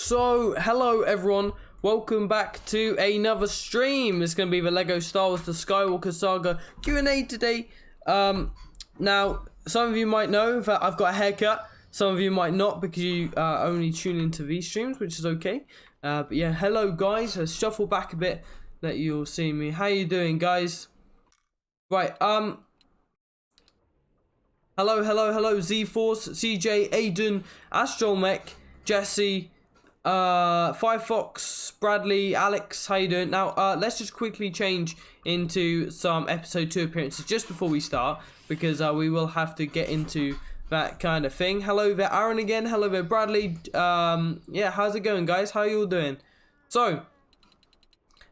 So, hello everyone, welcome back to another stream. It's going to be the Lego Star Wars The Skywalker Saga Q&A today. Now, some of you might know that I've got a haircut, some of you might not because you only tune into these streams, which is okay. But yeah, hello guys, let's shuffle back a bit, let you all see me. How you doing guys? Right, hello, Z-Force, CJ, Aiden, Astromech, Jesse, Firefox, Bradley, Alex, how you doing? Now, let's just quickly change into some episode 2 appearances just before we start, because we will have to get into that kind of thing. Hello there, Aaron again. Hello there, Bradley. Yeah, how's it going, guys? How you all doing? So,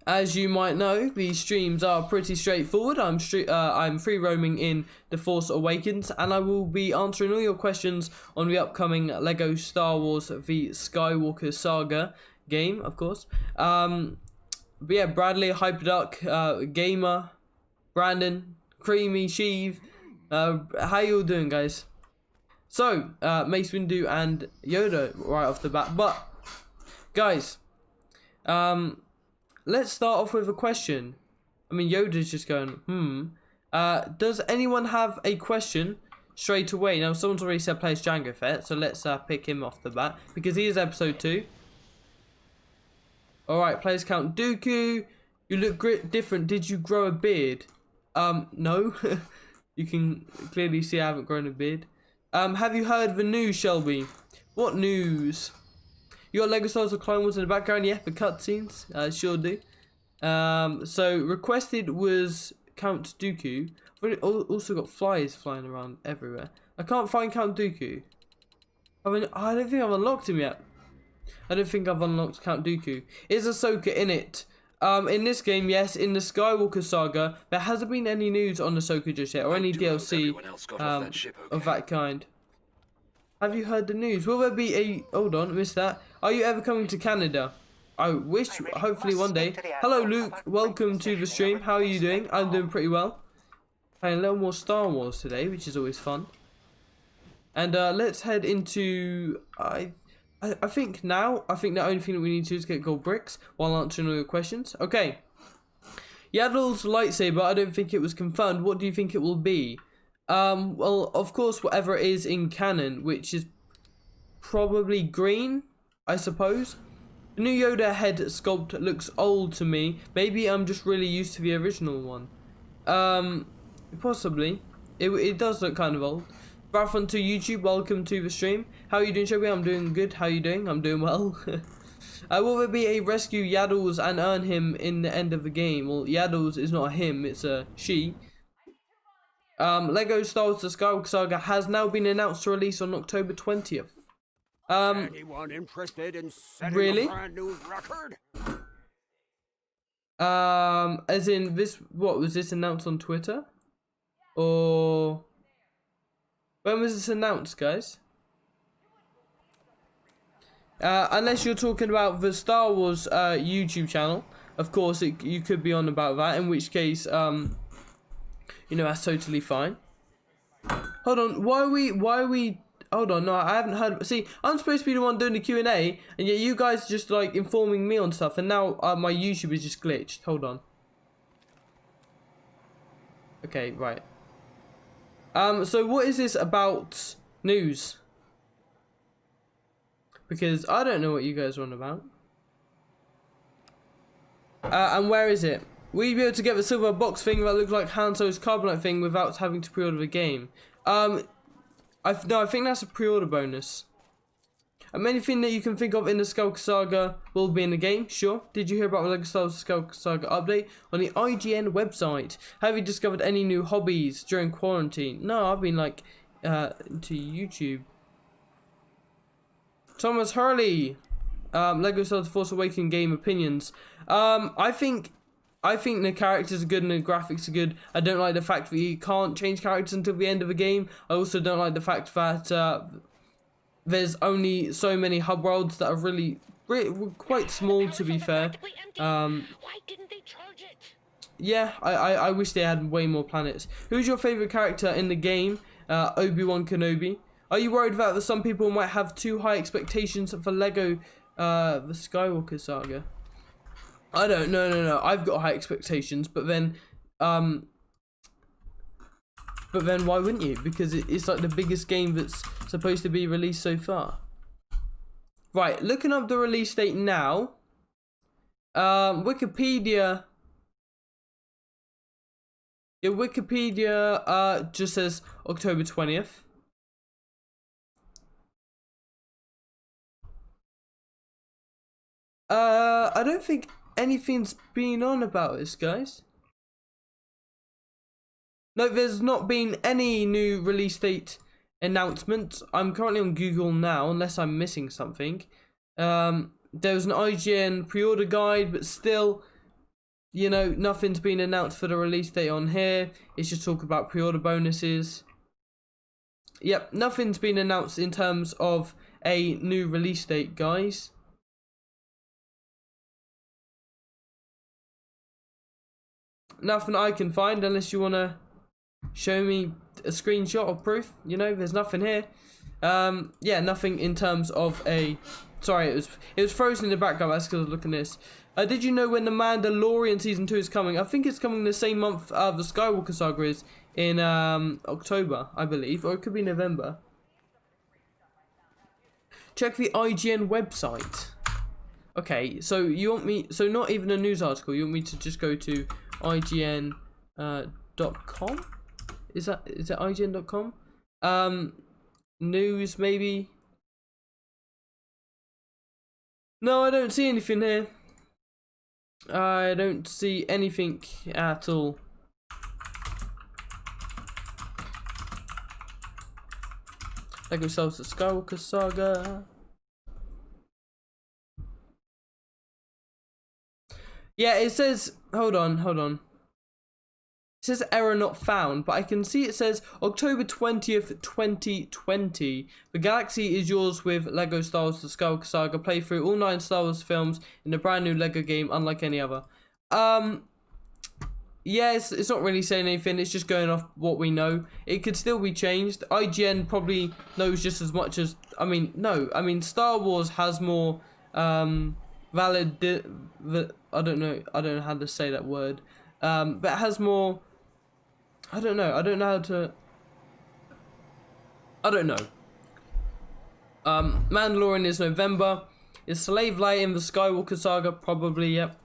as you might know, these streams are pretty straightforward. I'm free roaming in The Force Awakens, and I will be answering all your questions on the upcoming Lego Star Wars The Skywalker Saga game, of course. But yeah, Bradley, Hyperduck, Gamer, Brandon, Creamy, Sheev, how you all doing, guys? So, Mace Windu and Yoda right off the bat, but guys, let's start off with a question. I mean, Yoda's just going, does anyone have a question straight away? Now, someone's already said plays Jango Fett, so let's pick him off the bat, because he is episode 2. Alright, players Count Dooku. You look different. Did you grow a beard? No. You can clearly see I haven't grown a beard. Have you heard the news, Shelby? What news? You got Lego Star Wars of Clone Wars in the background? Yeah, the cutscenes. Sure do. So, requested was Count Dooku. I've also got flies flying around everywhere. I can't find Count Dooku. I mean, I don't think I've unlocked him yet. I don't think I've unlocked Count Dooku. Is Ahsoka in it? In this game, yes. In the Skywalker Saga, there hasn't been any news on Ahsoka just yet, or any DLC of that kind. Have you heard the news? Will there be a... Hold on, missed that. Are you ever coming to Canada? I wish, hopefully one day. Hello Luke, welcome to the stream. How are you doing? I'm doing pretty well. Playing a little more Star Wars today, which is always fun. And let's head into... I think the only thing that we need to do is get gold bricks while answering all your questions. Okay. Yaddle's lightsaber, I don't think it was confirmed. What do you think it will be? Well, of course, whatever it is in canon, which is probably green, I suppose. The new Yoda head sculpt looks old to me. Maybe I'm just really used to the original one. Possibly. It does look kind of old. Rathon to YouTube, welcome to the stream. How are you doing, Shelby? I'm doing good. How are you doing? I'm doing well. Will there be a rescue Yaddles and earn him in the end of the game? Well, Yaddles is not a him, it's a she. Lego Star Wars The Skywalker Saga has now been announced to release on October 20th. Anyone interested in setting really? a brand new record? As in this, what was this announced on Twitter? Or when was this announced, guys? Unless you're talking about the Star Wars YouTube channel, of course you could be on about that, in which case you know, that's totally fine. Hold on, why are we hold on, no, I haven't heard. See, I'm supposed to be the one doing the Q&A, and yet you guys are just like informing me on stuff, and now my YouTube is just glitched. Hold on. Okay, right. So what is this about news? Because I don't know what you guys are on about. And where is it? Will you be able to get the silver box thing that looks like Han Solo's Carbonite thing without having to pre-order the game? No, I think that's a pre-order bonus. Anything that you can think of in the Skywalker Saga will be in the game, sure. Did you hear about the Lego Star Wars Skywalker Saga update on the IGN website? Have you discovered any new hobbies during quarantine? No, I've been like into YouTube. Thomas Hurley, Lego Star Wars Force Awakens game opinions. I think the characters are good and the graphics are good. I don't like the fact that you can't change characters until the end of the game. I also don't like the fact that there's only so many hub worlds that are really quite small, to be fair. Why didn't they charge it? Yeah, I wish they had way more planets. Who's your favourite character in the game? Obi-Wan Kenobi. Are you worried that some people might have too high expectations for Lego The Skywalker Saga. I don't. No. I've got high expectations, but then why wouldn't you? Because it's like the biggest game that's supposed to be released so far. Right, looking up the release date now. Wikipedia. Yeah, Wikipedia just says October 20th. I don't think anything's been on about this, guys. No, there's not been any new release date announcement. I'm currently on Google now, unless I'm missing something. There was an IGN pre-order guide, but still, you know, nothing's been announced for the release date on here. It's just talk about pre-order bonuses. Yep, nothing's been announced in terms of a new release date, guys. Nothing I can find, unless you want to show me a screenshot or proof. You know, there's nothing here. Yeah, nothing in terms of a... Sorry, it was frozen in the background. That's because I was looking at this. Did you know when The Mandalorian Season 2 is coming? I think it's coming the same month the Skywalker Saga is, in October, I believe. Or it could be November. Check the IGN website. Okay, so you want me... So not even a news article. You want me to just go to IGN.com? Is that IGN.com? News, maybe? No, I don't see anything here. I don't see anything at all. Lego sells the Skywalker Saga. Yeah, it says... Hold on. It says error not found, but I can see it says October 20th, 2020. The galaxy is yours with Lego Star Wars The Skywalker Saga. Play through all 9 Star Wars films in a brand new Lego game, unlike any other. Yeah, it's not really saying anything. It's just going off what we know. It could still be changed. IGN probably knows just as much as... I mean, Star Wars has more valid... I don't know how to say that word. But it has more... I don't know how to... I don't know. Mandalorian is November. Is Slave Light in the Skywalker Saga? Probably, yep.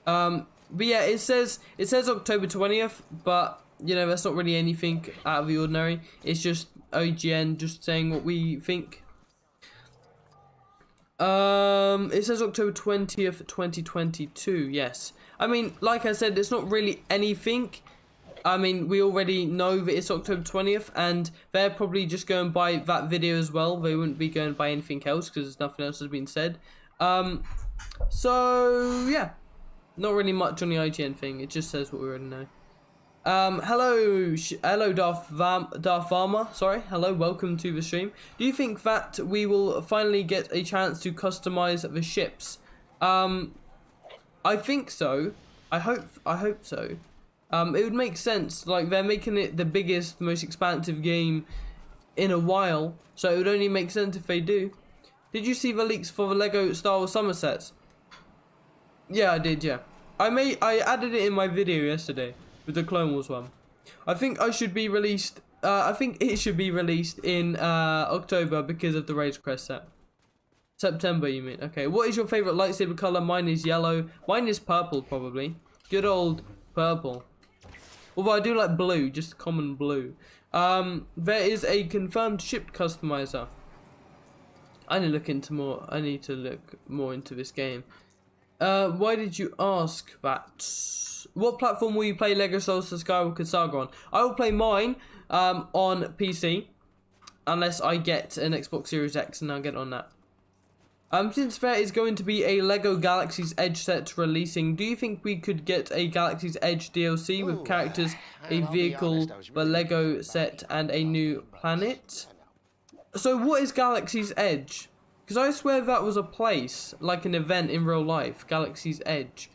But yeah, it says October 20th, but you know, that's not really anything out of the ordinary. It's just IGN just saying what we think. It says October 20th, 2022, yes. I mean, like I said, it's not really anything. I mean, we already know that it's October 20th, and they're probably just going by that video as well. They wouldn't be going by anything else, because nothing else has been said. So, yeah. Not really much on the IGN thing. It just says what we already know. Hello, Darth Varma. Sorry. Hello, welcome to the stream. Do you think that we will finally get a chance to customize the ships? I think so. I hope so. It would make sense. Like, they're making it the biggest, most expansive game in a while, so it would only make sense if they do. Did you see the leaks for the Lego Star Wars summer sets? Yeah, I did, yeah. I added it in my video yesterday with the Clone Wars one. I think it should be released in October because of the Razor Crest set. September, you mean? Okay. What is your favorite lightsaber color? Mine is yellow. Mine is purple, probably. Good old purple. Although I do like blue, just common blue. There is a confirmed ship customizer. I need to look more into this game. Why did you ask that? What platform will you play Lego Star Wars: The Skywalker Saga on? I will play mine on PC, unless I get an Xbox Series X and I'll get on that. Since there is going to be a Lego Galaxy's Edge set releasing, do you think we could get a Galaxy's Edge DLC with characters, a vehicle, the Lego set, and a new planet? So what is Galaxy's Edge? Because I swear that was a place, like an event in real life, Galaxy's Edge.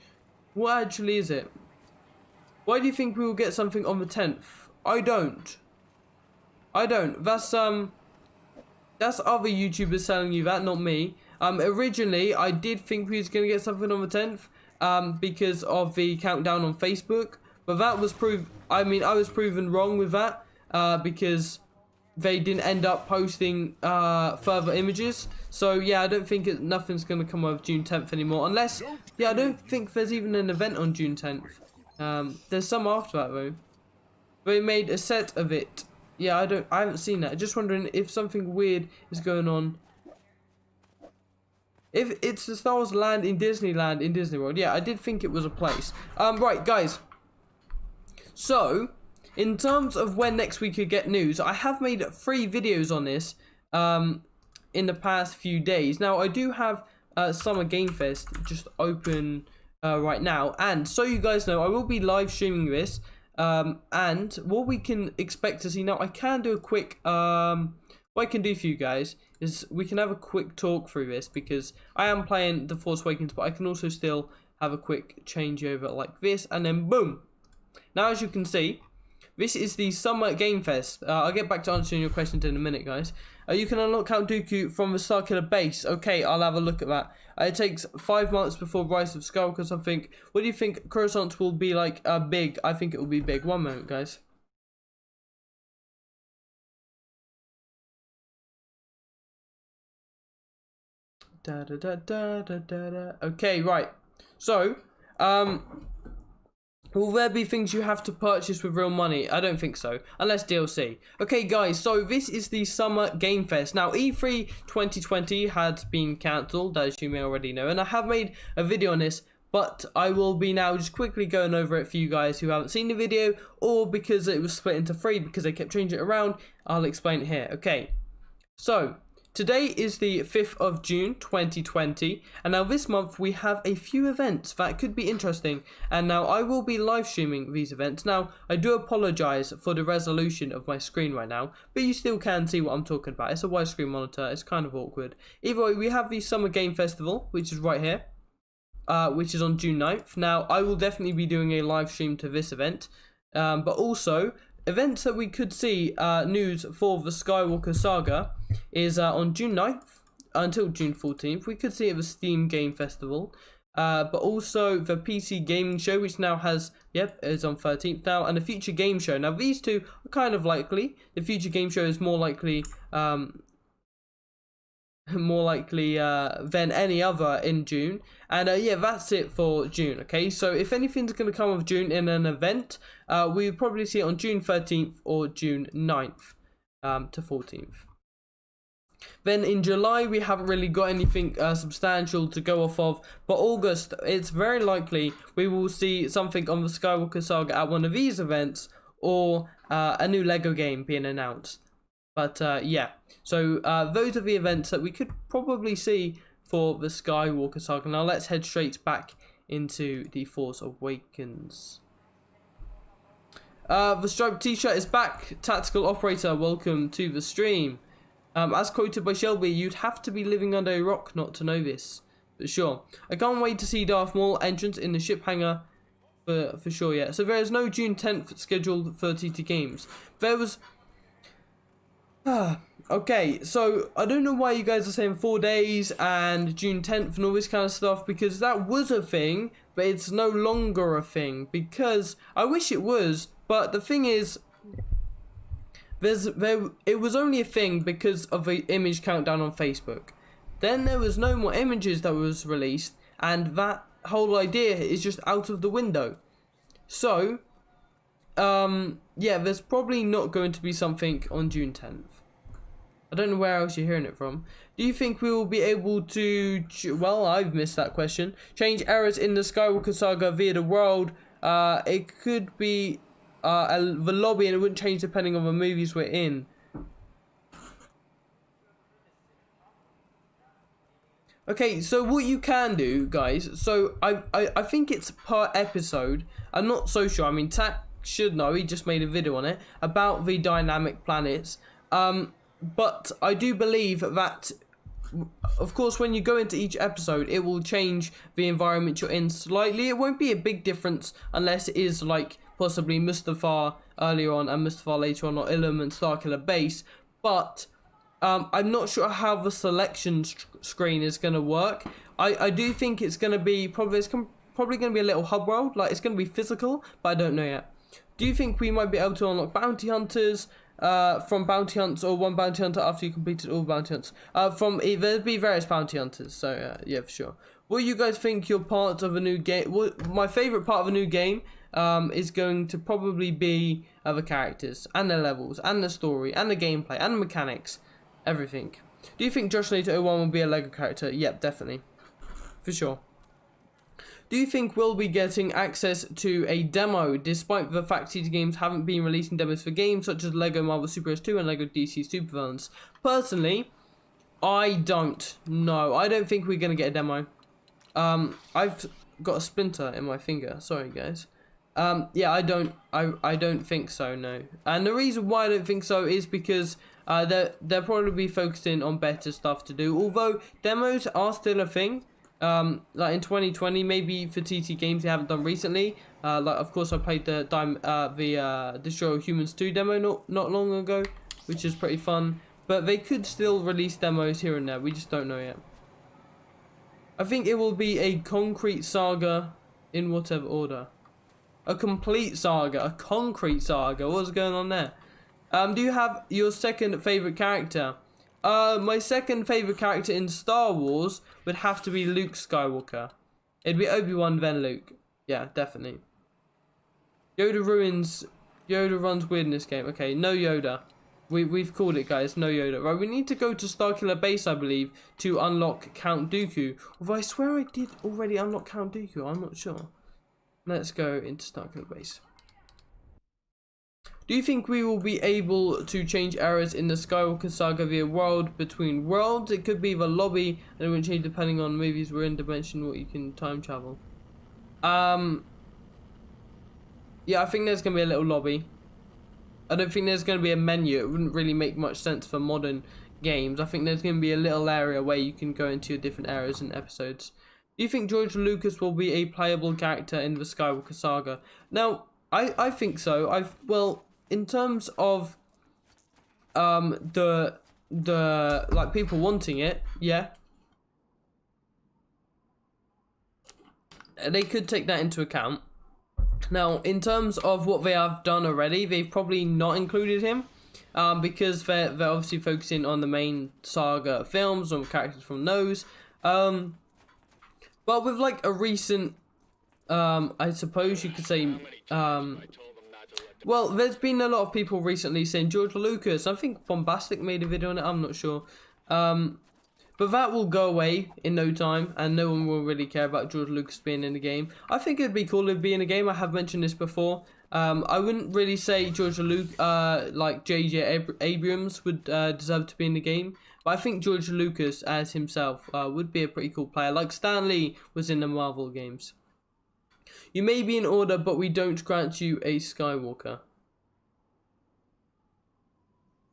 What actually is it? Why do you think we will get something on the 10th? I don't. That's other YouTubers telling you that, not me. Originally, I did think we was going to get something on the 10th because of the countdown on Facebook. But that was I was proven wrong with that because they didn't end up posting further images. So yeah, I don't think nothing's going to come of June 10th anymore. Unless, yeah, I don't think there's even an event on June 10th. There's some after that though. They made a set of it. Yeah, I haven't seen that. Just wondering if something weird is going on. If it's the Star Wars land in Disneyland in Disney World. Yeah, I did think it was a place. Right, guys. So, in terms of when next we could get news, I have made 3 videos on this in the past few days. Now, I do have Summer Game Fest just open right now. And so you guys know, I will be live streaming this. And what we can expect to see now, I can do a quick, what I can do for you guys is we can have a quick talk through this because I am playing The Force Awakens, but I can also still have a quick changeover like this, and then boom. Now, as you can see, this is the Summer Game Fest. I'll get back to answering your questions in a minute, guys. You can unlock Count Dooku from the Circular Base. Okay, I'll have a look at that. It takes 5 months before Rise of Skywalker, so I think. What do you think Coruscant will be like big? I think it will be big. One moment, guys. Okay, right. So, will there be things you have to purchase with real money? I don't think so, unless DLC. Okay, guys, so this is the Summer Game Fest. Now, E3 2020 had been cancelled, as you may already know, and I have made a video on this, but I will be now just quickly going over it for you guys who haven't seen the video, or because it was split into 3 because they kept changing it around. I'll explain it here. Okay, so today is the 5th of June 2020, and now this month we have a few events that could be interesting, and now I will be live streaming these events. Now, I do apologise for the resolution of my screen right now, but you still can see what I'm talking about. It's a widescreen monitor, it's kind of awkward. Either way, we have the Summer Game Festival, which is right here, which is on June 9th. Now, I will definitely be doing a live stream to this event, but also events that we could see news for the Skywalker Saga is on June 9th until June 14th. We could see it at the Steam Game Festival, but also the PC Gaming Show, which now has, is on 13th now, and the Future Game Show. Now, these two are kind of likely. The Future Game Show is more likely than any other in June. And yeah, that's it for June. Okay, so if anything's going to come of June in an event, we probably see it on June 13th or June 9th to 14th. Then in July, we haven't really got anything substantial to go off of. But August, it's very likely we will see something on the Skywalker Saga at one of these events, or a new Lego game being announced. But yeah, so those are the events that we could probably see for the Skywalker Saga. Now let's head straight back into The Force Awakens. The striped t-shirt is back. Tactical Operator, welcome to the stream. As quoted by Shelby, you'd have to be living under a rock not to know this. But sure. I can't wait to see Darth Maul entrance in the ship hangar for sure yet. So there is no June 10th scheduled for TT Games. There was... okay, so I don't know why you guys are saying 4 days and June 10th and all this kind of stuff, because that was a thing, but it's no longer a thing, because I wish it was, but the thing is, it was only a thing because of the image countdown on Facebook. Then there was no more images that was released, and that whole idea is just out of the window. So, yeah, there's probably not going to be something on June 10th. I don't know where else you're hearing it from. Do you think we will be able to, well, I've missed that question, change errors in the Skywalker Saga via the world? It could be the lobby, and it wouldn't change depending on the movies we're in. Okay, so what you can do, guys, so I think it's per episode. I'm not so sure. I mean, Tak should know, he just made a video on it, about the dynamic planets. But I do believe that, of course, when you go into each episode, it will change the environment you're in slightly. It won't be a big difference unless it is like possibly Mustafar earlier on and Mustafar later on, or Ilum and Starkiller Base. But I'm not sure how the selection screen is going to work. I do think it's going to be probably going to be a little hub world, like it's going to be physical, but I don't know yet. Do you think we might be able to unlock bounty hunters from bounty hunts, or one bounty hunter after you completed all bounty hunts? There'd be various bounty hunters, so yeah, for sure. What do you guys think your part of a new game? My favorite part of a new game is going to probably be the characters and the levels and the story and the gameplay and the mechanics, everything. Do you think Joshinator 01 will be a Lego character? Yep, definitely, for sure. Do you think we'll be getting access to a demo, despite the fact TT Games haven't been releasing demos for games such as Lego Marvel Super Heroes 2 and Lego DC Supervillains? Personally, I don't know. I don't think we're going to get a demo. I've got a splinter in my finger. Sorry, guys. Yeah, I don't think so, no. And the reason why I don't think so is because they'll probably be focusing on better stuff to do. Although demos are still a thing. Like in 2020, maybe for TT Games they haven't done recently. Like of course I played the Destroy All Humans 2 demo not long ago, which is pretty fun. But they could still release demos here and there. We just don't know yet. I think it will be a concrete saga in whatever order. A complete saga, a concrete saga. What's going on there? Do you have your second favorite character? My second favorite character in Star Wars would have to be Luke Skywalker. It'd be Obi-Wan, then Luke. Yeah, definitely. Yoda runs weird in this game. Okay, no Yoda. We've called it, guys. No Yoda. Right, we need to go to Starkiller Base, I believe, to unlock Count Dooku. Although I swear I did already unlock Count Dooku. I'm not sure. Let's go into Starkiller Base. Do you think we will be able to change errors in the Skywalker Saga via world between worlds? It could be the lobby, and it will change depending on movies we're in, dimension, what you can time travel. Yeah, I think there's going to be a little lobby. I don't think there's going to be a menu. It wouldn't really make much sense for modern games. I think there's going to be a little area where you can go into your different areas and episodes. Do you think George Lucas will be a playable character in the Skywalker Saga? Now, I think so. Well, in terms of the like people wanting it, yeah, they could take that into account. Now, in terms of what they have done already, they've probably not included him because they're obviously focusing on the main saga films and characters from those. But with like a recent, I suppose you could say, well, there's been a lot of people recently saying George Lucas. I think Bombastic made a video on it. I'm not sure. But that will go away in no time, and no one will really care about George Lucas being in the game. I think it'd be cool if he'd be in a game. I have mentioned this before. I wouldn't really say George like J.J. Abrams would deserve to be in the game. But I think George Lucas as himself would be a pretty cool player. Like Stan Lee was in the Marvel games. You may be in order, but we don't grant you a Skywalker.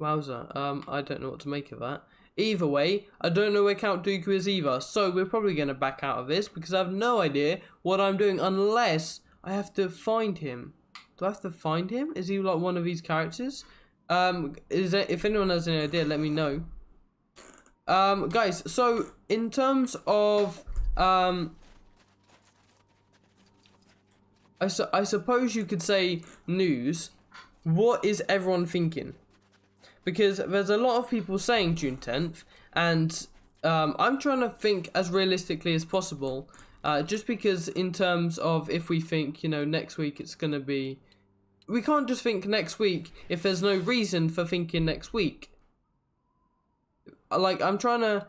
Wowza. I don't know what to make of that. Either way, I don't know where Count Dooku is either, so we're probably going to back out of this because I have no idea what I'm doing unless I have to find him. Do I have to find him? Is he like one of these characters? If anyone has any idea, let me know. Guys, so in terms of I suppose you could say news. What is everyone thinking? Because there's a lot of people saying June 10th, and I'm trying to think as realistically as possible. Just because in terms of if we think, you know, next week it's going to be... We can't just think next week if there's no reason for thinking next week. Like, I'm trying to,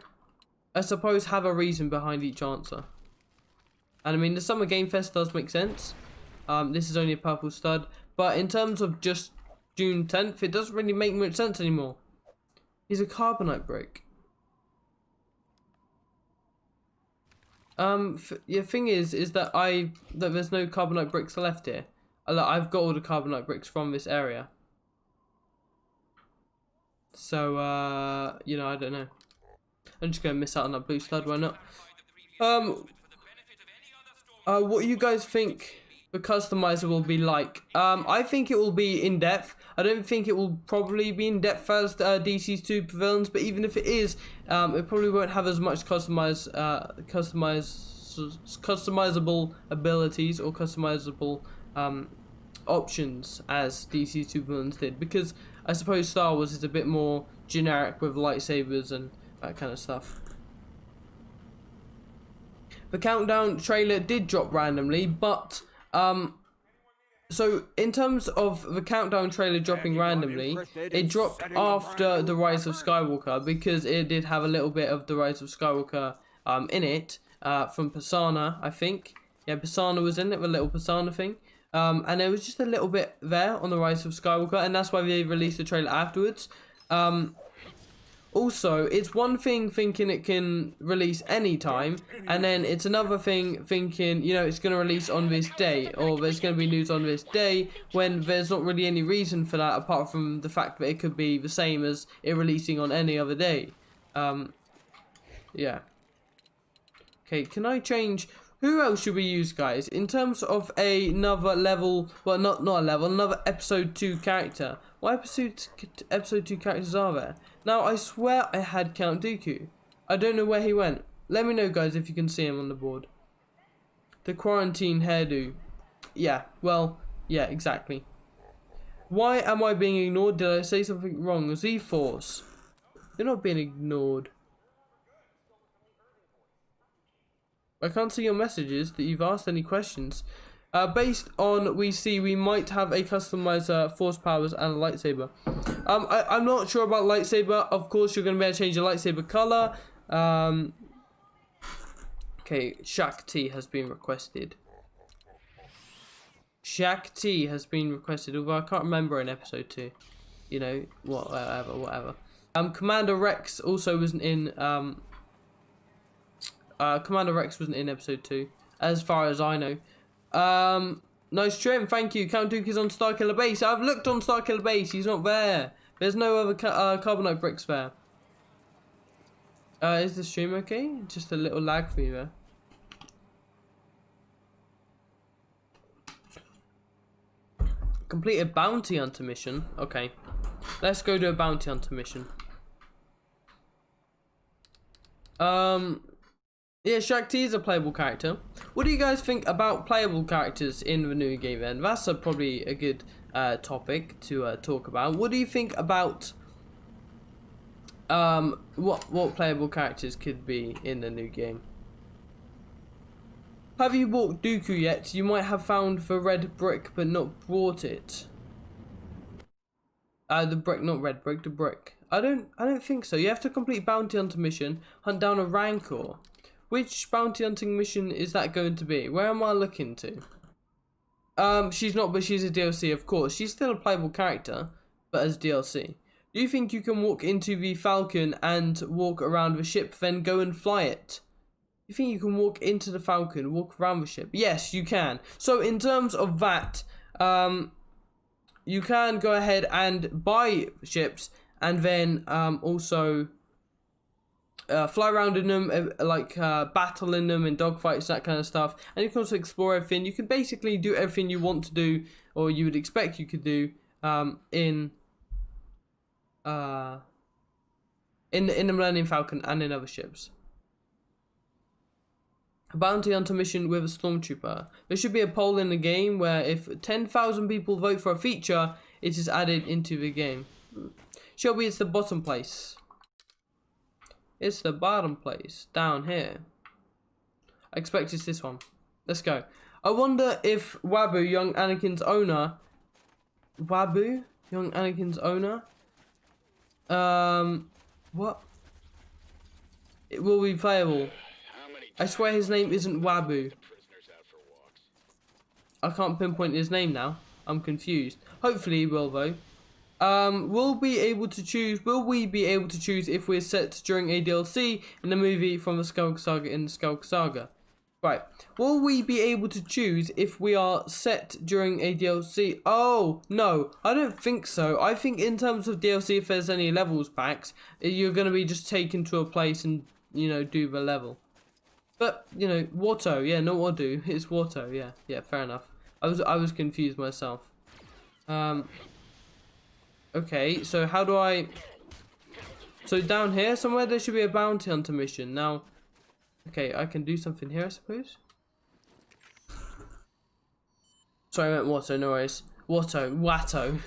I suppose, have a reason behind each answer. And I mean, the Summer Game Fest does make sense. This is only a purple stud. But in terms of just June 10th, it doesn't really make much sense anymore. He's a carbonite brick. The thing is that there's no carbonite bricks left here. I've got all the carbonite bricks from this area. So, you know, I don't know. I'm just going to miss out on that blue stud, why not? What do you guys think the customizer will be like. I think it will be in depth. I don't think it will probably be in depth as DC's 2 pavilions, but even if it is, it probably won't have as much customizable abilities or customizable options as DC's 2 pavilions did, because I suppose Star Wars is a bit more generic with lightsabers and that kind of stuff. The countdown trailer did drop randomly, but so in terms of the countdown trailer dropping randomly, it dropped after The Rise of Skywalker, because it did have a little bit of The Rise of Skywalker in it, from Persona, I think. Yeah, Persona was in it, the little Persona thing. And there was just a little bit there on The Rise of Skywalker, and that's why they released the trailer afterwards. Also, it's one thing thinking it can release anytime, and then it's another thing thinking, you know, it's going to release on this day, or there's going to be news on this day, when there's not really any reason for that, apart from the fact that it could be the same as it releasing on any other day. Yeah. Okay, can I change... Who else should we use, guys? In terms of another level... Well, not a level, another episode 2 character. What episode 2 characters are there? Now, I swear I had Count Dooku. I don't know where he went. Let me know, guys, if you can see him on the board. The quarantine hairdo. Yeah, well, yeah, exactly. Why am I being ignored? Did I say something wrong? Z-Force. You're not being ignored. I can't see your messages that you've asked any questions. Based on we see, we might have a customizer, force powers, and a lightsaber. I'm not sure about lightsaber. Of course, you're going to be able to change your lightsaber color. Okay, Shakti has been requested. Shakti has been requested, although I can't remember in episode 2. You know, whatever. Commander Rex also wasn't in. Commander Rex wasn't in episode 2, as far as I know. Nice trim, thank you. Count Dooku's on Starkiller Base. I've looked on Starkiller Base, he's not there. There's no other carbonite bricks there. Is the stream okay? Just a little lag for you there. Complete a bounty hunter mission. Okay. Let's go to a bounty hunter mission. Yeah, Shakti is a playable character. What do you guys think about playable characters in the new game then? That's probably a good topic to talk about. What do you think about what playable characters could be in the new game? Have you bought Dooku yet? You might have found the red brick but not bought it. The brick, not red brick, the brick. I don't think so. You have to complete bounty hunter mission, hunt down a rancor. Which bounty hunting mission is that going to be? Where am I looking to? She's not, but she's a DLC, of course. She's still a playable character, but as DLC. Do you think you can walk into the Falcon and walk around the ship, then go and fly it? You think you can walk into the Falcon, walk around the ship? Yes, you can. So in terms of that, you can go ahead and buy ships, and then also fly around in them, battle in them in dogfights, that kind of stuff. And you can also explore everything. You can basically do everything you want to do, or you would expect you could do in the Millennium Falcon and in other ships. A bounty hunter mission with a stormtrooper. There should be a poll in the game where if 10,000 people vote for a feature, it is added into the game. Shelby, it's the bottom place. It's the bottom place, down here. I expect it's this one. Let's go. I wonder if Wabu, young Anakin's owner... Wabu? Young Anakin's owner? What? It will be playable. I swear his name isn't Wabu. I can't pinpoint his name now. I'm confused. Hopefully he will, though. Will we be able to choose if we're set during a DLC in the movie from the Skywalker Saga in the Skywalker Saga? Right. Will we be able to choose if we are set during a DLC? Oh, no. I don't think so. I think in terms of DLC, if there's any levels packs, you're going to be just taken to a place and, you know, do the level. But, you know, Watto. Yeah, not Wadu. It's Watto. Yeah, fair enough. I was confused myself. Okay, so how do I... So down here somewhere there should be a bounty hunter mission. Now, okay, I can do something here, I suppose. Sorry, I meant Watto, no worries. Watto.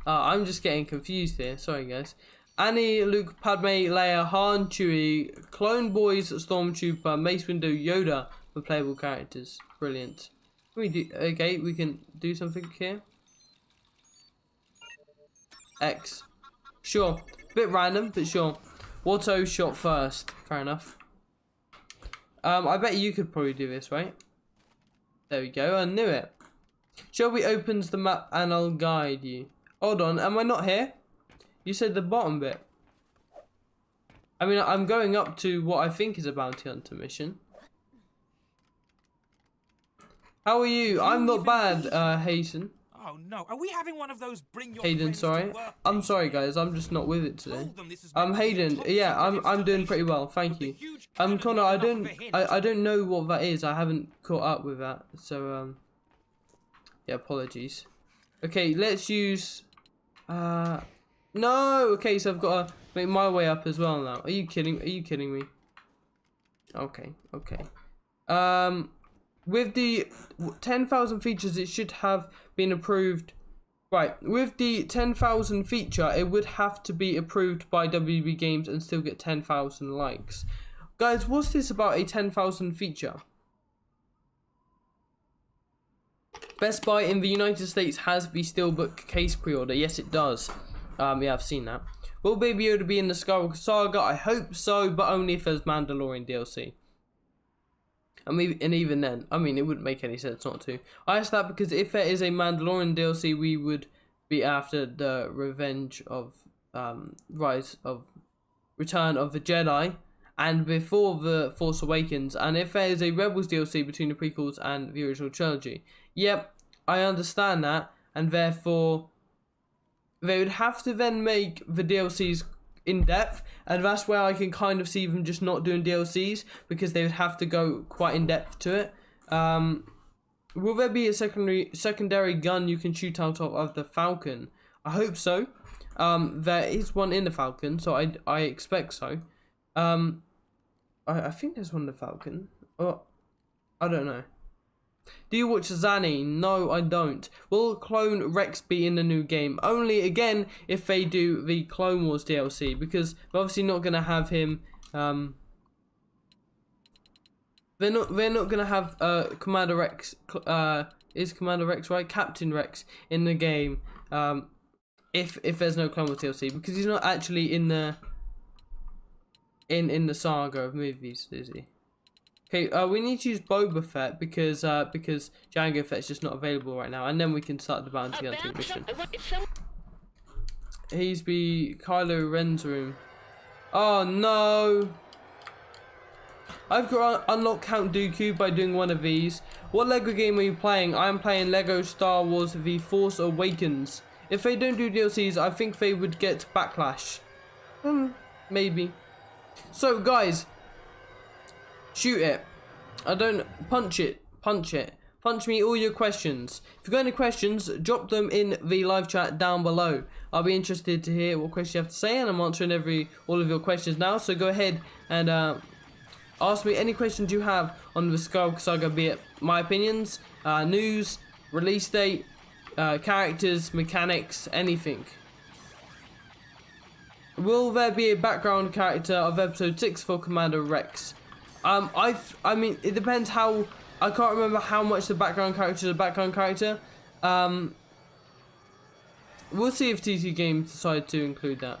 I'm just getting confused here. Sorry, guys. Annie, Luke, Padme, Leia, Han, Chewie, Clone Boys, Stormtrooper, Mace Windu, Yoda for playable characters. Brilliant. We do okay. We can do something here. X. Sure. Bit random, but sure. Watto shot first. Fair enough. I bet you could probably do this, right? There we go. I knew it. Shelby opens the map and I'll guide you. Hold on, am I not here? You said the bottom bit. I mean, I'm going up to what I think is a bounty hunter mission. How are you? I'm not bad, Hayden. Oh no, are we having one of those bring your Hayden, friends sorry. to work I'm things? sorry, guys. I'm just not with it today. Told them this is meant to be a Hayden. top Yeah, secret I'm doing pretty installation well. Thank with the you. huge Connor, cannon I enough don't, for him. I don't know what that is. I haven't caught up with that. So, yeah, apologies. Okay, let's use, no. Okay, so I've got to make my way up as well now. Are you kidding? Are you kidding me? Okay. With the 10,000 features, it should have been approved. Right, with the 10,000 feature, it would have to be approved by WB Games and still get 10,000 likes. Guys, what's this about a 10,000 feature? Best Buy in the United States has the Steelbook case pre-order. Yes, it does. Yeah, I've seen that. Will Baby Yoda be in the Skywalker Saga? I hope so, but only if there's Mandalorian DLC. And even then, I mean, it wouldn't make any sense not to. I asked that because if there is a Mandalorian DLC, we would be after the Revenge of, Return of the Jedi, and before the Force Awakens. And if there is a Rebels DLC between the prequels and the original trilogy, yep, I understand that, and therefore they would have to then make the DLCs in depth, and that's where I can kind of see them just not doing DLCs because they would have to go quite in depth to it. Will there be a secondary gun you can shoot out of the Falcon? I hope so. There is one in the Falcon, so I expect so. I think there's one in the Falcon. Oh, I don't know. Do you watch Zanny? No, I don't. Will Clone Rex be in the new game? Only, again, if they do the Clone Wars DLC, because they're obviously not going to have him, they're not going to have, Commander Rex, is Commander Rex right? Captain Rex in the game, if there's no Clone Wars DLC, because he's not actually in the, in the saga of movies, is he? Okay, we need to use Boba Fett because Jango Fett's just not available right now, and then we can start the bounty hunting mission. He's the Kylo Ren's room. Oh no! I've got to unlock Count Dooku by doing one of these. What LEGO game are you playing? I'm playing LEGO Star Wars The Force Awakens. If they don't do DLCs, I think they would get backlash. Maybe. So guys, shoot it. Punch it. Punch me all your questions. If you've got any questions, drop them in the live chat down below. I'll be interested to hear what questions you have to say, and I'm answering all of your questions now. So go ahead and ask me any questions you have on the Skywalker Saga, be it my opinions, news, release date, characters, mechanics, anything. Will there be a background character of episode 6 for Commander Rex? I mean, it depends how. I can't remember how much the background character is a background character. We'll see if TT Games decide to include that.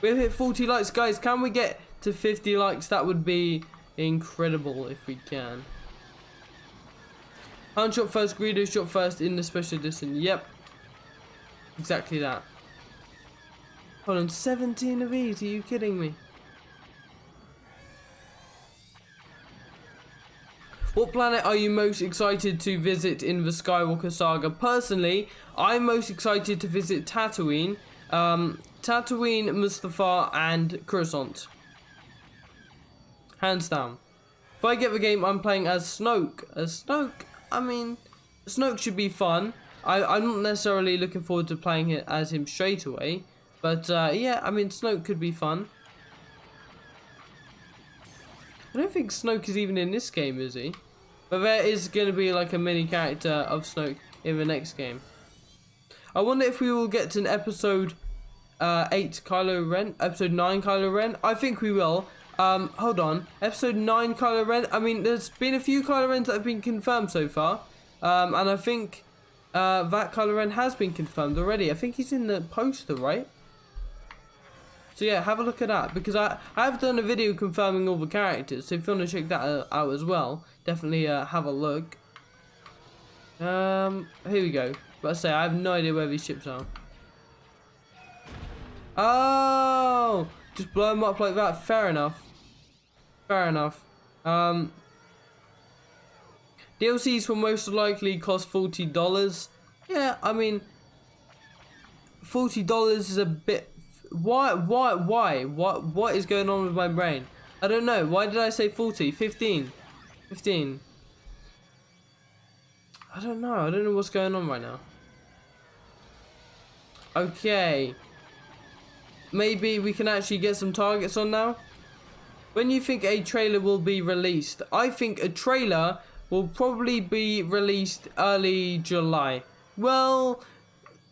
We've hit 40 likes, guys. Can we get to 50 likes? That would be incredible if we can. Han shot first, Greedo shot first in the special edition. Yep. Exactly that. Hold on, 17 of these, are you kidding me? What planet are you most excited to visit in the Skywalker Saga? Personally, I'm most excited to visit Tatooine, Tatooine, Mustafar, and Coruscant. Hands down. If I get the game, I'm playing as Snoke. I mean, Snoke should be fun. I'm not necessarily looking forward to playing it as him straight away, but yeah, I mean Snoke could be fun. I don't think Snoke is even in this game, is he? But there is going to be like a mini character of Snoke in the next game. I wonder if we will get to an episode 8 Kylo Ren, episode 9 Kylo Ren. I think we will. Hold on, episode 9 Kylo Ren. I mean, there's been a few Kylo Rens that have been confirmed so far. And I think that Kylo Ren has been confirmed already. I think he's in the poster, right? So yeah, have a look at that, because I have done a video confirming all the characters, so if you want to check that out as well, definitely have a look. Here we go. But I say, I have no idea where these ships are. Oh! Just blow them up like that, fair enough. Fair enough. DLCs will most likely cost $40. Yeah, I mean, $40 is a bit... Why? What is going on with my brain? I don't know. Why did I say 40? 15. 15. I don't know. I don't know what's going on right now. Okay. Maybe we can actually get some targets on now. When you think a trailer will be released? I think a trailer will probably be released early July. Well,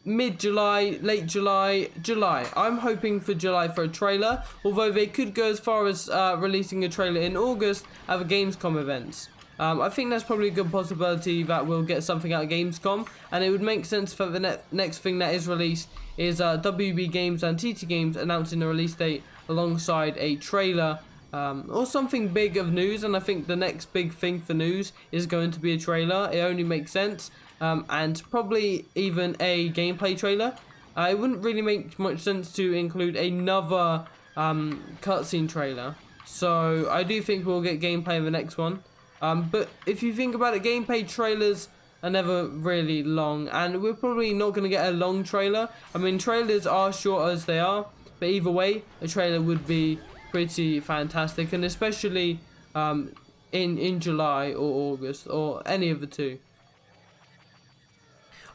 mid-July, late July, July. I'm hoping for July for a trailer, although they could go as far as releasing a trailer in August at the Gamescom events. I think that's probably a good possibility that we'll get something out of Gamescom, and it would make sense for the next thing that is released is WB Games and TT Games announcing a release date alongside a trailer or something big of news. And I think the next big thing for news is going to be a trailer. It only makes sense. And probably even a gameplay trailer. It wouldn't really make much sense to include another cutscene trailer. So I do think we'll get gameplay in the next one. But if you think about it, gameplay trailers are never really long, and we're probably not going to get a long trailer. I mean, trailers are short as they are, but either way, a trailer would be pretty fantastic, and especially in July or August or any of the two.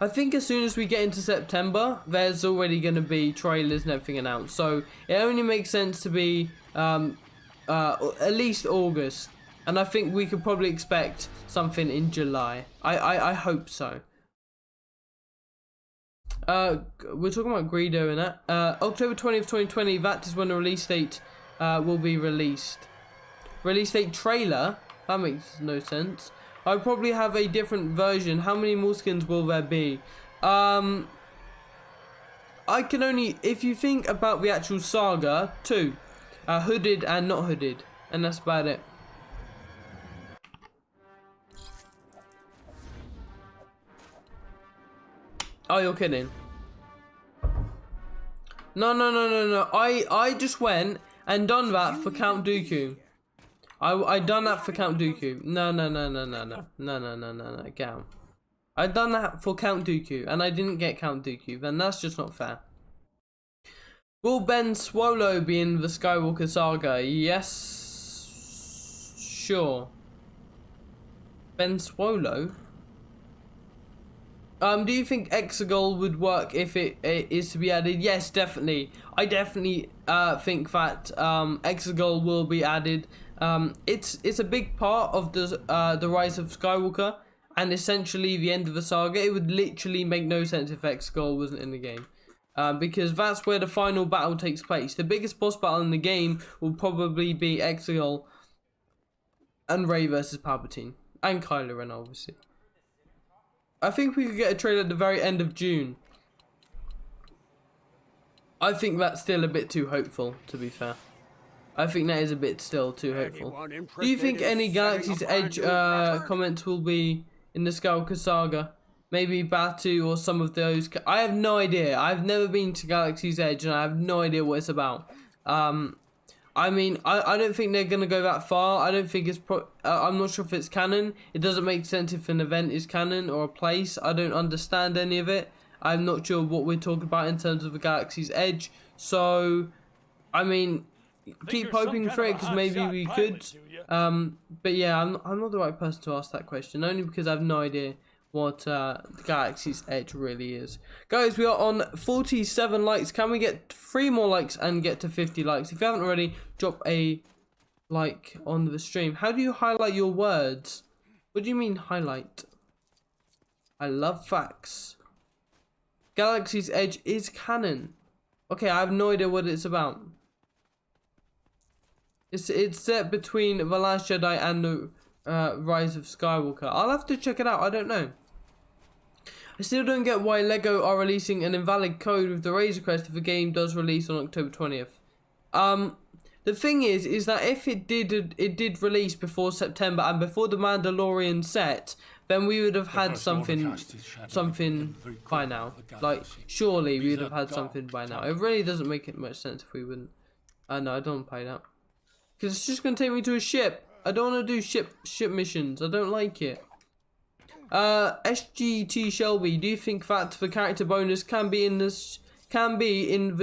I think as soon as we get into September, there's already going to be trailers and everything announced. So it only makes sense to be at least August. And I think we could probably expect something in July. I hope so. We're talking about Greedo and that. October 20th, 2020, that is when the release date will be released. Release date trailer? That makes no sense. I'll probably have a different version. How many more skins will there be? I can only... If you think about the actual saga, 2. Hooded and not hooded. And that's about it. Oh, you're kidding. No. I just went and done that for Count Dooku. I done that for Count Dooku. No. Get out. I done that for Count Dooku, and I didn't get Count Dooku. Then that's just not fair. Will Ben Swallow be in the Skywalker Saga? Yes. Sure. Ben Swallow? Do you think Exegol would work if it is to be added? Yes, definitely. I definitely think that Exegol will be added. It's a big part of the rise of Skywalker, and essentially the end of the saga. It would literally make no sense if Exegol wasn't in the game. Because that's where the final battle takes place. The biggest boss battle in the game will probably be Exegol and Rey versus Palpatine. And Kylo Ren, obviously. I think we could get a trailer at the very end of June. I think that's still a bit too hopeful, to be fair. I think that is a bit still too hopeful. Do you think any Galaxy's Edge comments will be in the Skywalker Saga? Maybe Batu or some of those. I have no idea. I've never been to Galaxy's Edge and I have no idea what it's about. I mean, I don't think they're going to go that far. I don't think it's... I'm not sure if it's canon. It doesn't make sense if an event is canon or a place. I don't understand any of it. I'm not sure what we're talking about in terms of the Galaxy's Edge. So, I mean, keep hoping for it because maybe we could. But yeah, I'm not the right person to ask that question. Only because I have no idea what the Galaxy's Edge really is. Guys, we are on 47 likes. Can we get 3 more likes and get to 50 likes? If you haven't already, drop a like on the stream. How do you highlight your words? What do you mean highlight? I love facts. Galaxy's Edge is canon. Okay, I have no idea what it's about. It's set between The Last Jedi and the Rise of Skywalker. I'll have to check it out. I don't know. I still don't get why LEGO are releasing an invalid code with the Razor Crest if the game does release on October 20th. The thing is that if it did release before September and before the Mandalorian set, then we would have had something by now. Like, surely we would have had something by now. It really doesn't make it much sense if we wouldn't. No, I don't want to play that. Because it's just going to take me to a ship. I don't want to do ship missions. I don't like it. SGT Shelby, do you think that the character bonus can be in the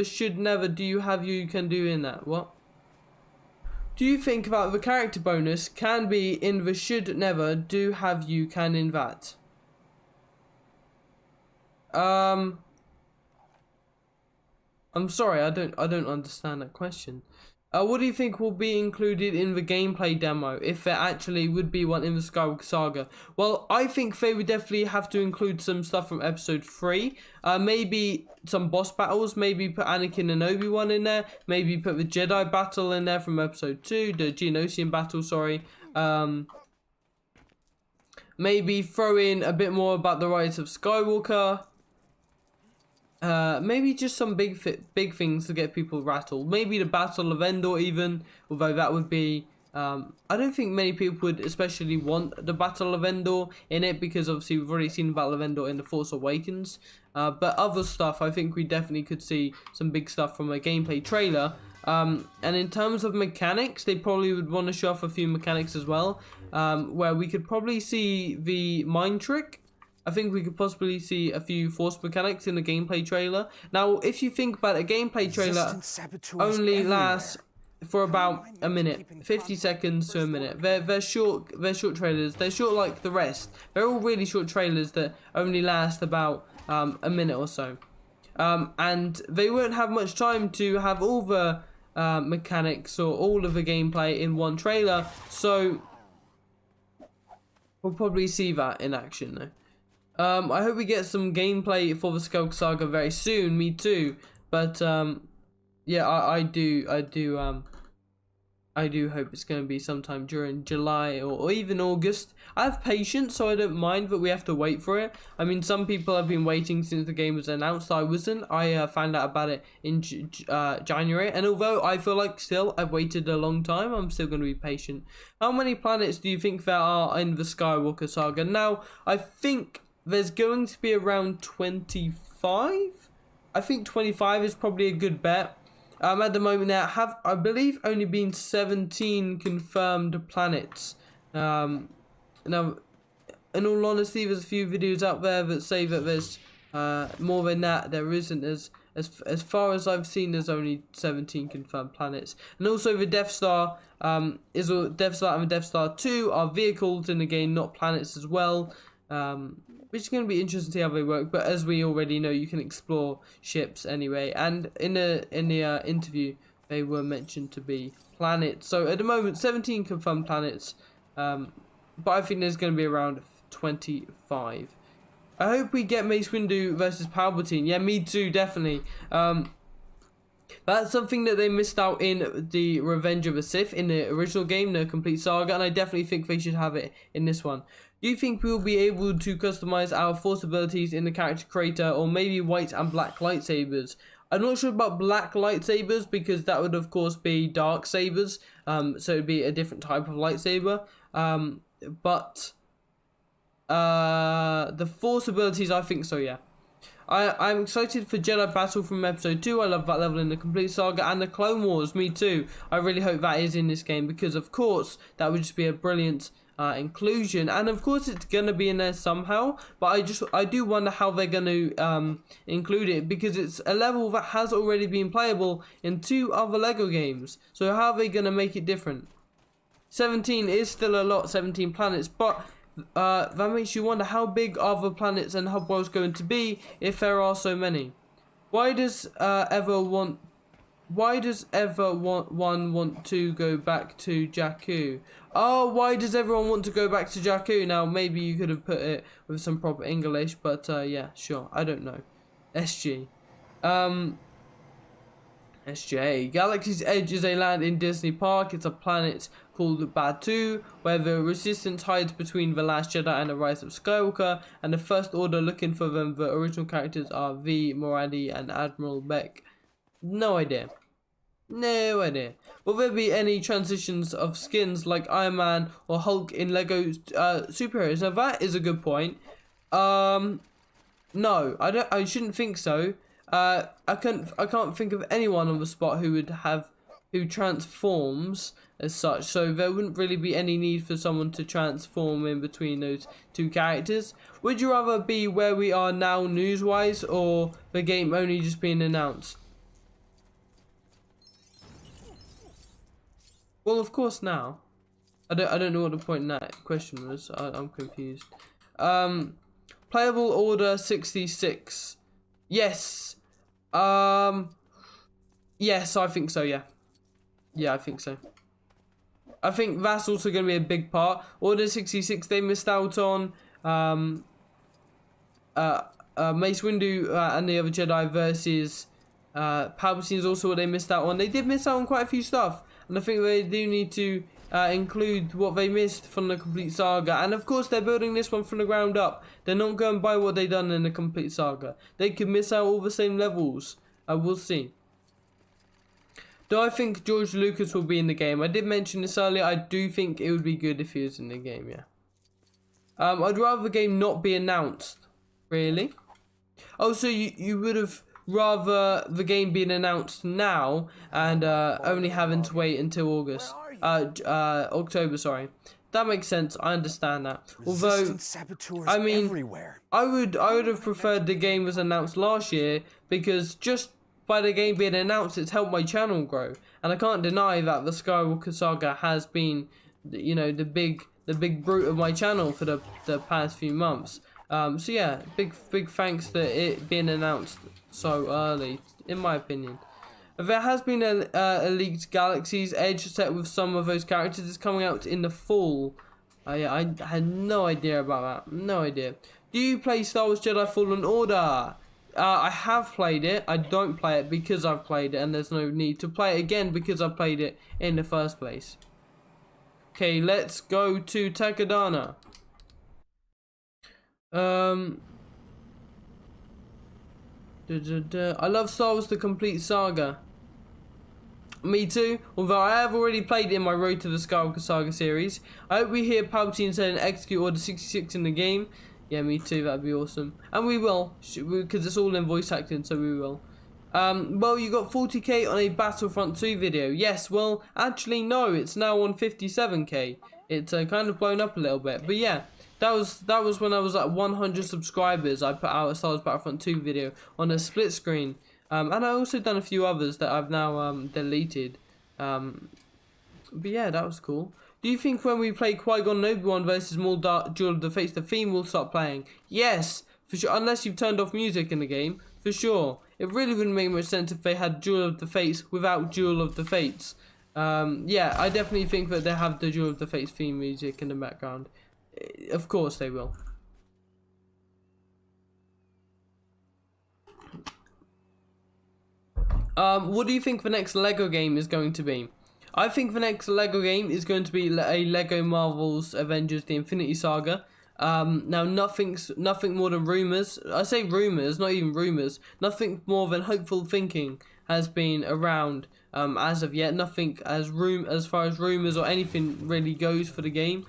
should never do you have you can do in that? What? Do you think that the character bonus can be in the should never do have you can in that? I'm sorry, I don't understand that question. What do you think will be included in the gameplay demo, if there actually would be one in the Skywalker Saga? Well, I think they would definitely have to include some stuff from episode 3. Maybe some boss battles, maybe put Anakin and Obi-Wan in there, maybe put the Jedi battle in there from episode 2, the Geonosian battle, sorry. Maybe throw in a bit more about the Rise of Skywalker. Maybe just some big things to get people rattled. Maybe the Battle of Endor even, although that would be I don't think many people would especially want the Battle of Endor in it, because obviously we've already seen the Battle of Endor in The Force Awakens. But other stuff, I think we definitely could see some big stuff from a gameplay trailer. And in terms of mechanics, they probably would want to show off a few mechanics as well, where we could probably see the mind trick. I think we could possibly see a few force mechanics in the gameplay trailer. Now, if you think about it, a gameplay trailer only lasts for about a minute, 50 seconds to a minute. They're short trailers. They're short like the rest. They're all really short trailers that only last about a minute or so. And they won't have much time to have all the mechanics or all of the gameplay in one trailer. So we'll probably see that in action though. I hope we get some gameplay for the Skywalker Saga very soon. Me too. But yeah, I do hope it's going to be sometime during July or even August. I have patience, so I don't mind, but we have to wait for it. I mean, some people have been waiting since the game was announced. I wasn't. I found out about it in January, and although I feel like still I've waited a long time, I'm still going to be patient. How many planets do you think there are in the Skywalker Saga? Now, I think there's going to be around 25. I think 25 is probably a good bet. At the moment there have, I believe, only been 17 confirmed planets. Now, in all honesty, there's a few videos out there that say that there's more than that. There isn't. As far as I've seen, there's only 17 confirmed planets. And also the Death Star is Death Star and the Death Star 2 are vehicles in the game, not planets as well. Which is going to be interesting to see how they work, but as we already know, you can explore ships anyway. And in the interview, they were mentioned to be planets. So at the moment, 17 confirmed planets, but I think there's going to be around 25. I hope we get Mace Windu versus Palpatine. Yeah, me too, definitely. That's something that they missed out in the Revenge of the Sith in the original game, the complete saga, and I definitely think they should have it in this one. Do you think we'll be able to customize our force abilities in the character creator, or maybe white and black lightsabers? I'm not sure about black lightsabers because that would of course be dark sabers, so it'd be a different type of lightsaber. But the force abilities, I think so, yeah. I'm excited for Jedi Battle from episode 2. I love that level in the complete saga, and the Clone Wars, me too. I really hope that is in this game because of course that would just be a brilliant inclusion, and of course it's gonna be in there somehow, but I do wonder how they're gonna include it, because it's a level that has already been playable in 2 other LEGO games. So how are they gonna make it different? 17 is still a lot, 17 planets, but that makes you wonder how big are the planets and hub worlds going to be if there are so many. Why does one want to go back to Jakku? Oh, why does everyone want to go back to Jakku? Now, maybe you could have put it with some proper English, but yeah, sure. I don't know. SG. SJ. Galaxy's Edge is a land in Disney Park. It's a planet called Batu, where the Resistance hides between The Last Jedi and The Rise of Skywalker, and the First Order looking for them. The original characters are V, Moradi, and Admiral Beck. No idea. No idea. Will there be any transitions of skins like Iron Man or Hulk in Lego superheroes? Now that is a good point. No, I shouldn't think so. I can't think of anyone on the spot who transforms as such, so there wouldn't really be any need for someone to transform in between those two characters. Would you rather be where we are now news-wise, or the game only just being announced? Well, of course now. I don't know what the point in that question was. I'm confused. Playable Order 66. Yes. Yes, I think so, yeah. Yeah, I think so. I think that's also going to be a big part. Order 66, they missed out on Mace Windu and the other Jedi versus Palpatine is also what they missed out on. They did miss out on quite a few stuff, and I think they do need to include what they missed from the complete saga. And of course, they're building this one from the ground up. They're not going by what they've done in the complete saga. They could miss out all the same levels. We'll see. Do I think George Lucas will be in the game? I did mention this earlier. I do think it would be good if he was in the game, yeah. I'd rather the game not be announced. Really? Oh, so you would have rather the game being announced now and only having to wait until August. October, sorry. That makes sense. I understand that. Although, I mean, everywhere. I would have preferred the game was announced last year, because just by the game being announced, it's helped my channel grow, and I can't deny that the Skywalker Saga has been, you know, the big brute of my channel for the past few months. So yeah, big thanks for it being announced so early, in my opinion. There has been a leaked Galaxy's Edge set with some of those characters. It's coming out in the fall. Yeah, I had no idea about that. No idea. Do you play Star Wars Jedi Fallen Order? I have played it. I don't play it because I've played it, and there's no need to play it again because I played it in the first place. Okay, let's go to Takadana. I love Star Wars The Complete Saga. Me too, although I have already played in my Road to the Skywalker Saga series. I hope we hear Palpatine say and execute Order 66 in the game. Yeah, me too, that'd be awesome. And we will, because it's all in voice acting, so we will. Well, you got 40k on a Battlefront 2 video. Yes, well, actually no, it's now on 57k. It's kind of blown up a little bit, but yeah. That was when I was at 100 subscribers. I put out a Star Wars Battlefront 2 video on a split screen. And I also done a few others that I've now deleted. But yeah, that was cool. Do you think when we play Qui-Gon and Obi-Wan versus Maul Duel of the Fates, the theme will start playing? Yes, for sure. Unless you've turned off music in the game, for sure. It really wouldn't make much sense if they had Duel of the Fates without Duel of the Fates. Yeah, I definitely think that they have the Duel of the Fates theme music in the background. Of course they will. What do you think the next Lego game is going to be? I think the next Lego game is going to be a Lego Marvel's Avengers: The Infinity Saga. Now nothing more than rumors. I say rumors, not even rumors. Nothing more than hopeful thinking has been around as of yet. Nothing as far as rumors or anything really goes for the game.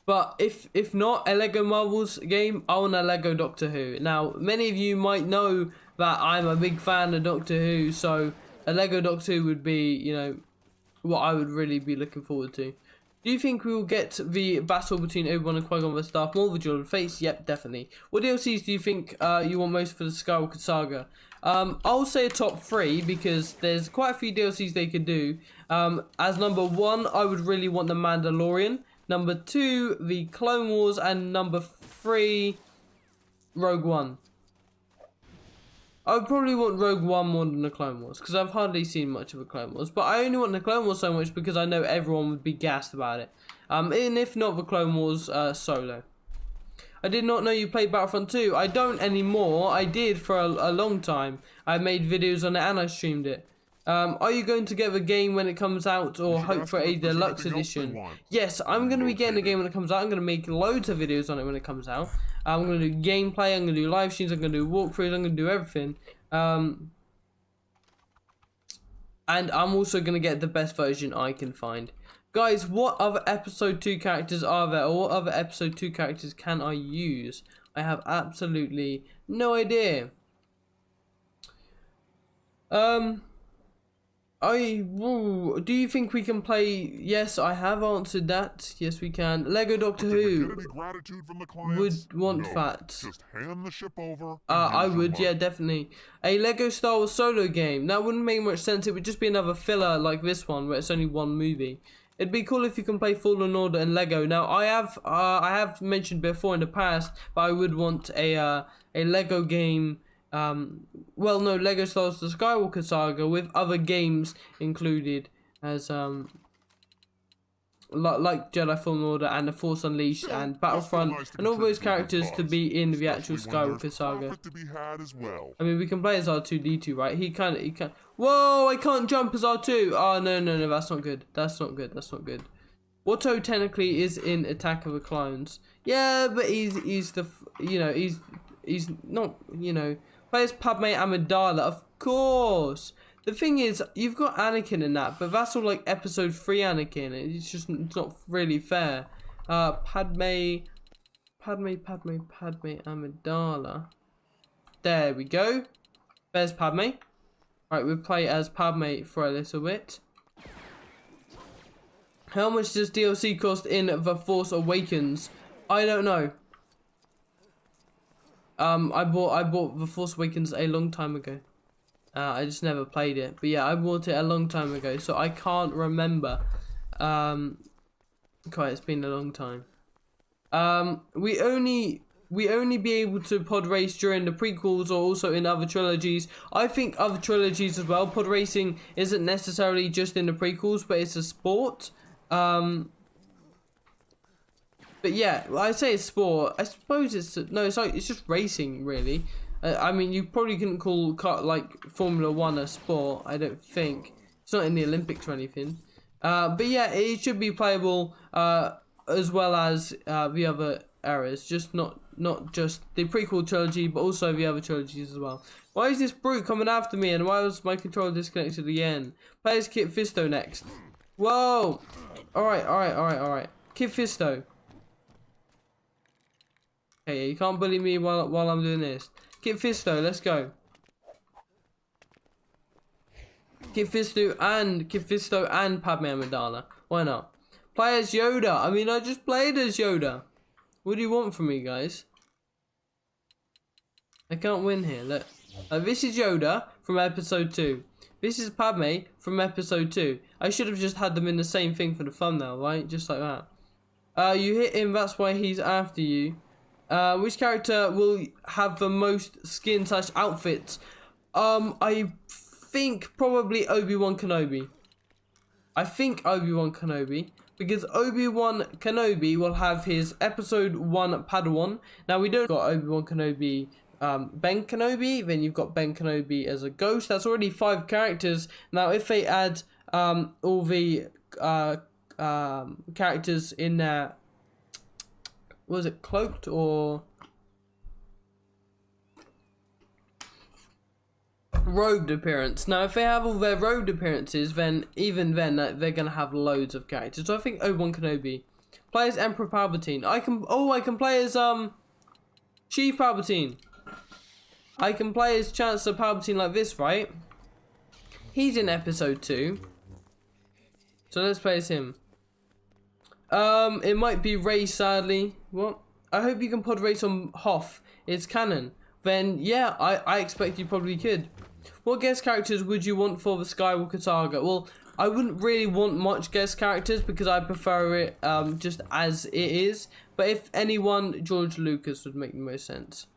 But if not a Lego Marvel's game, I want a Lego Doctor Who. Now, many of you might know that I'm a big fan of Doctor Who, so a Lego Doctor Who would be, you know, what I would really be looking forward to. Do you think we will get the battle between Obi-Wan and Qui-Gon vs Darth Maul, the Duel of the Fates? Yep, definitely. What DLCs do you think you want most for the Skywalker Saga? I'll say a top 3 because there's quite a few DLCs they could do. As number 1, I would really want the Mandalorian. Number 2, the Clone Wars, and number 3, Rogue One. I would probably want Rogue One more than the Clone Wars, because I've hardly seen much of the Clone Wars. But I only want the Clone Wars so much because I know everyone would be gassed about it. And if not the Clone Wars solo. I did not know you played Battlefront 2. I don't anymore. I did for a long time. I made videos on it and I streamed it. Are you going to get the game when it comes out, or hope for a deluxe edition? Yes, I'm going to be getting the game when it comes out. I'm going to make loads of videos on it when it comes out. I'm going to do gameplay, I'm going to do live streams, I'm going to do walkthroughs, I'm going to do everything. And I'm also going to get the best version I can find. Guys, what other episode 2 characters are there, or what other episode 2 characters can I use? I have absolutely no idea. Do you think we can play? Yes, I have answered that. Yes, we can. Lego Doctor Who would want that. Just hand the ship over. I would, yeah, definitely. A Lego Star Wars solo game. That wouldn't make much sense. It would just be another filler like this one, where it's only one movie. It'd be cool if you can play Fallen Order and Lego. Now, I have mentioned before in the past, but I would want a Lego game. Well, no, Lego Star Wars: The Skywalker Saga with other games included, as like Jedi Fallen Order and The Force Unleashed and Battlefront, and all those characters to be in the actual Skywalker Saga. I mean, we can play as R2-D2, right? He can. Whoa! I can't jump as R2. Oh no, that's not good. That's not good. Watto technically is in Attack of the Clones. Yeah, but he's the he's not Plays Padme Amidala, of course. The thing is, you've got Anakin in that, but that's all like episode 3 Anakin. It's not really fair. Padme Amidala. There we go. There's Padme. Right, we'll play as Padme for a little bit. How much does DLC cost in The Force Awakens? I don't know. I bought The Force Awakens a long time ago. I just never played it, but yeah, I bought it a long time ago, so I can't remember. It's been a long time. We only be able to pod race during the prequels or also in other trilogies. I think other trilogies as well. Pod racing isn't necessarily just in the prequels, but it's a sport. But yeah, I say it's sport. I suppose it's just racing, really. I mean, you probably couldn't call like Formula 1 a sport. I don't think it's not in the Olympics or anything. But yeah, it should be playable as well as the other eras, just not just the prequel trilogy, but also the other trilogies as well. Why is this brute coming after me, and why was my controller disconnected again? Players Kit Fisto next. Whoa! All right. Kit Fisto. Hey, you can't bully me while I'm doing this. Kit Fisto, let's go. Kit Fisto and Padme Amidala. Why not? Play as Yoda. I mean, I just played as Yoda. What do you want from me, guys? I can't win here. Look. This is Yoda from episode 2. This is Padme from episode 2. I should have just had them in the same thing for the thumbnail, right? Just like that. You hit him, that's why he's after you. Which character will have the most skin/outfits? I think probably Obi-Wan Kenobi. Because Obi-Wan Kenobi will have his episode 1 Padawan. Now we don't got Obi-Wan Kenobi, Ben Kenobi, then you've got Ben Kenobi as a ghost. That's already 5 characters. Now if they add all the characters in there, was it cloaked or robed appearance? Now if they have all their robed appearances, then even then they're gonna have loads of characters. So I think Obi-Wan Kenobi. Play as Emperor Palpatine. I can play as Chief Palpatine. I can play as Chancellor Palpatine like this, right? He's in episode 2. So let's play as him. It might be Rey, sadly. What? I hope you can pod race on Hoth. It's canon. Then, yeah, I expect you probably could. What guest characters would you want for the Skywalker Saga? Well, I wouldn't really want much guest characters because I prefer it just as it is. But if anyone, George Lucas would make the most sense.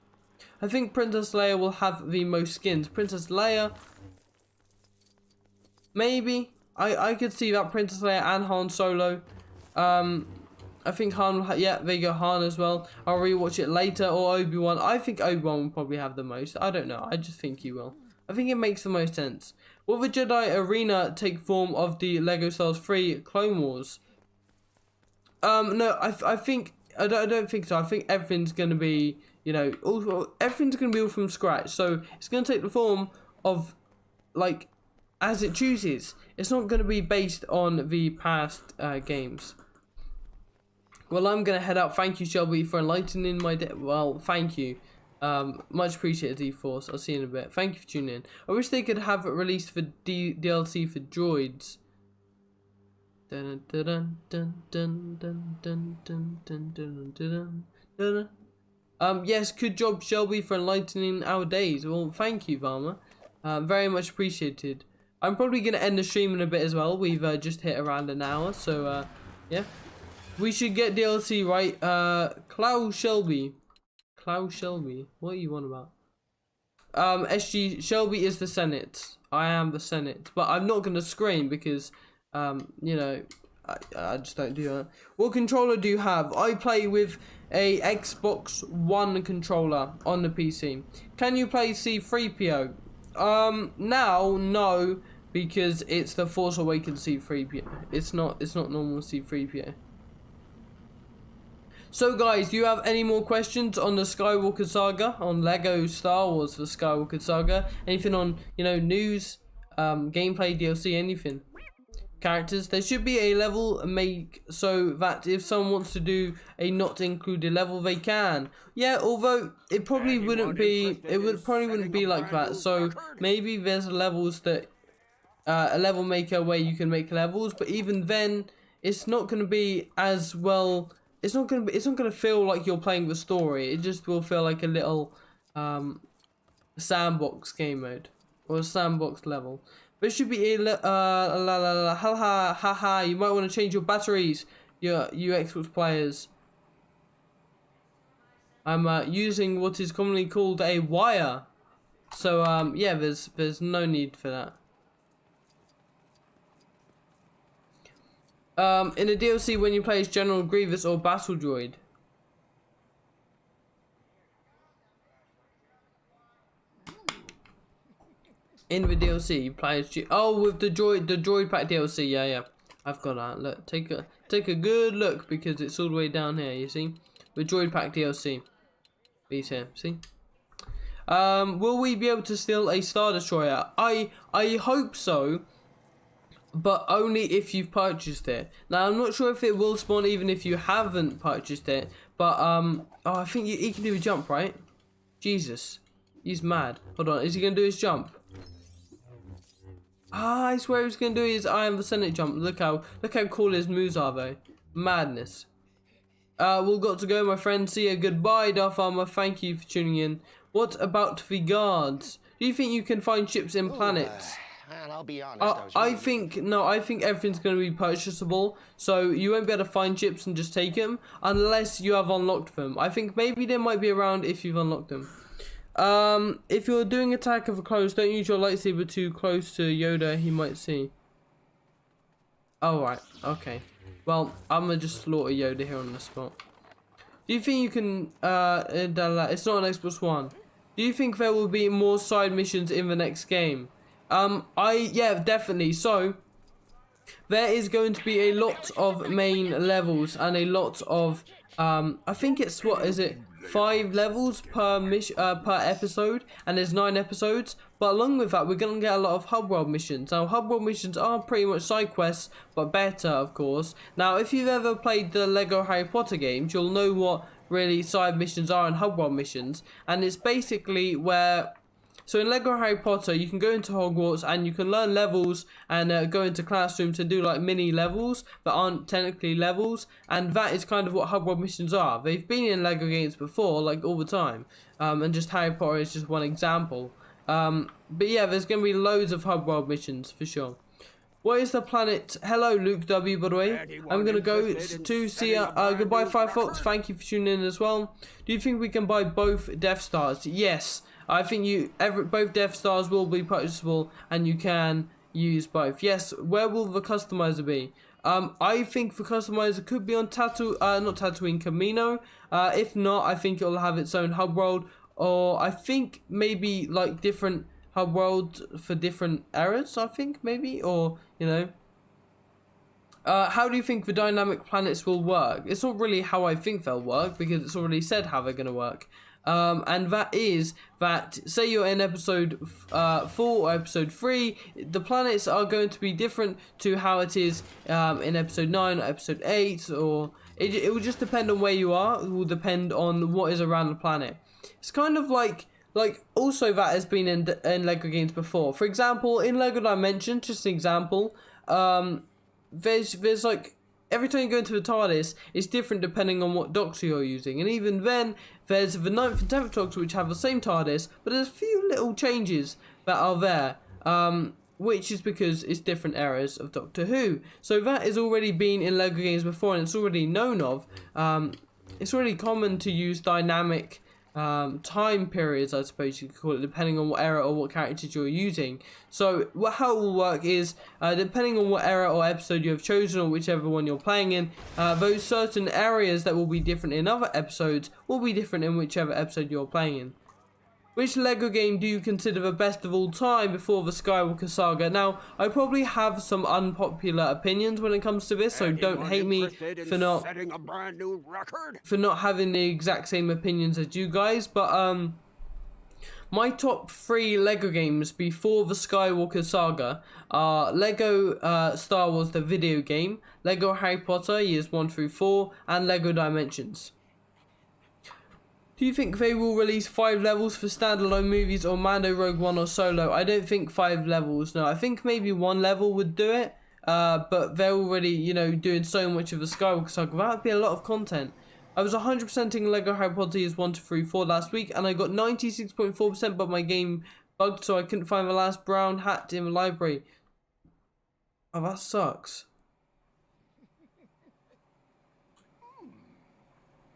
I think Princess Leia will have the most skins. Princess Leia, maybe. I could see that, Princess Leia and Han Solo. I think Han will yeah, there you go, Han as well. I'll rewatch it later, or Obi-Wan. I think Obi-Wan will probably have the most. I don't know. I just think he will. I think it makes the most sense. Will the Jedi Arena take form of the LEGO Star Wars 3 Clone Wars? No, I think I don't think so. I think everything's gonna be, you know, everything's gonna be all from scratch. So it's gonna take the form of like as it chooses. It's not gonna be based on the past games. Well, I'm gonna head out. Thank you, Shelby, for enlightening my day. Well, thank you. Much appreciated, D-Force. I'll see you in a bit. Thank you for tuning in. I wish they could have it released for DLC for droids. Yes, good job, Shelby, for enlightening our days. Well, thank you, Varma. Very much appreciated. I'm probably gonna end the stream in a bit as well. We've just hit around an hour, so yeah. We should get DLC, right? Klaus Shelby. Klaus Shelby. What are you on about? SG Shelby is the Senate. I am the Senate. But I'm not going to scream because, you know, I just don't do that. What controller do you have? I play with a Xbox One controller on the PC. Can you play C-3PO? Now, no, because it's the Force Awakens C-3PO. It's not normal C-3PO. So guys, do you have any more questions on the Skywalker Saga, on LEGO Star Wars for Skywalker Saga? Anything on, you know, news, gameplay, DLC, anything? Characters? There should be a level make so that if someone wants to do a not included level, they can. Yeah, although it probably wouldn't be, probably wouldn't be like that. So maybe there's levels that, a level maker where you can make levels, but even then, it's not going to be as well. It's not gonna feel like you're playing the story. It just will feel like a little sandbox game mode or a sandbox level. But it should be you might want to change your batteries, you Xbox players. I'm using what is commonly called a wire. So yeah, there's no need for that. In a DLC when you play as General Grievous or Battle Droid. In the DLC, you play as with the droid pack DLC. Yeah. I've got that. Look, take a good look because it's all the way down here. You see, the droid pack DLC. These here. See. Will we be able to steal a Star Destroyer? I hope so. But only if you've purchased it. Now, I'm not sure if it will spawn even if you haven't purchased it. But, oh, I think he can do a jump, right? Jesus. He's mad. Hold on, is he going to do his jump? Ah, I swear he's going to do his I am the Senate jump. Look how cool his moves are, though. Madness. We've got to go, my friend. See you. Goodbye, Darth Armor. Thank you for tuning in. What about the guards? Do you think you can find ships in planets? And I'll be honest, I think everything's going to be purchasable, so you won't be able to find chips and just take them unless you have unlocked them. I think maybe they might be around if you've unlocked them. If you're doing Attack of the Clones, don't use your lightsaber too close to Yoda, he might see. Alright, okay. Well, I'm gonna just slaughter Yoda here on the spot. Do you think you can, it's not an Xbox One. Do you think there will be more side missions in the next game? Yeah, definitely. So, there is going to be a lot of main levels and a lot of, I think it's, 5 levels per per episode, and there's 9 episodes. But along with that, we're going to get a lot of hub world missions. Now, hub world missions are pretty much side quests, but better, of course. Now, if you've ever played the Lego Harry Potter games, you'll know what really side missions are and hub world missions. And it's basically where... So in Lego Harry Potter, you can go into Hogwarts and you can learn levels and go into classrooms to do like mini levels that aren't technically levels, and that is kind of what hub world missions are. They've been in Lego games before, like all the time, and just Harry Potter is just one example. But yeah, there's going to be loads of hub world missions for sure. What is the planet? Hello, Luke W. By the way, I'm gonna go to see. Goodbye, Firefox. Thank you for tuning in as well. Do you think we can buy both Death Stars? Yes, I think both Death Stars will be purchasable, and you can use both. Yes. Where will the customizer be? I think the customizer could be on not Tatooine, Camino. If not, I think it'll have its own hub world, or I think maybe like different hub worlds for different eras. I think maybe, or you know. How do you think the dynamic planets will work? It's not really how I think they'll work, because it's already said how they're gonna work. And that is that, say you're in episode 4 or episode 3, the planets are going to be different to how it is in episode 9 or episode 8, or it will just depend on where you are. It will depend on what is around the planet. It's kind of like also that has been in LEGO games before. For example, in LEGO Dimensions, just an example, there's like, every time you go into the TARDIS, it's different depending on what Doctor you're using. And even then, there's the 9th and 10th Doctor which have the same TARDIS, but there's a few little changes that are there, which is because it's different eras of Doctor Who. So that has already been in LEGO games before, and it's already known of. It's already common to use dynamic time periods, I suppose you could call it, depending on what era or what characters you're using. So how it will work is, depending on what era or episode you have chosen, or whichever one you're playing in, those certain areas that will be different in other episodes will be different in whichever episode you're playing in. Which LEGO game do you consider the best of all time before the Skywalker Saga? Now, I probably have some unpopular opinions when it comes to this, so don't hate me for not having the exact same opinions as you guys, but my top 3 LEGO games before the Skywalker Saga are LEGO Star Wars the video game, LEGO Harry Potter years 1 through 4, and LEGO Dimensions. Do you think they will release 5 levels for standalone movies, or Mando, Rogue One, or Solo? I don't think 5 levels, no. I think maybe 1 level would do it, but they're already, you know, doing so much of the Skywalker Saga. That would be a lot of content. I was 100%ing LEGO Harry Potter years 1 to 3, 4 last week, and I got 96.4%, but my game bugged, so I couldn't find the last brown hat in the library. Oh, that sucks.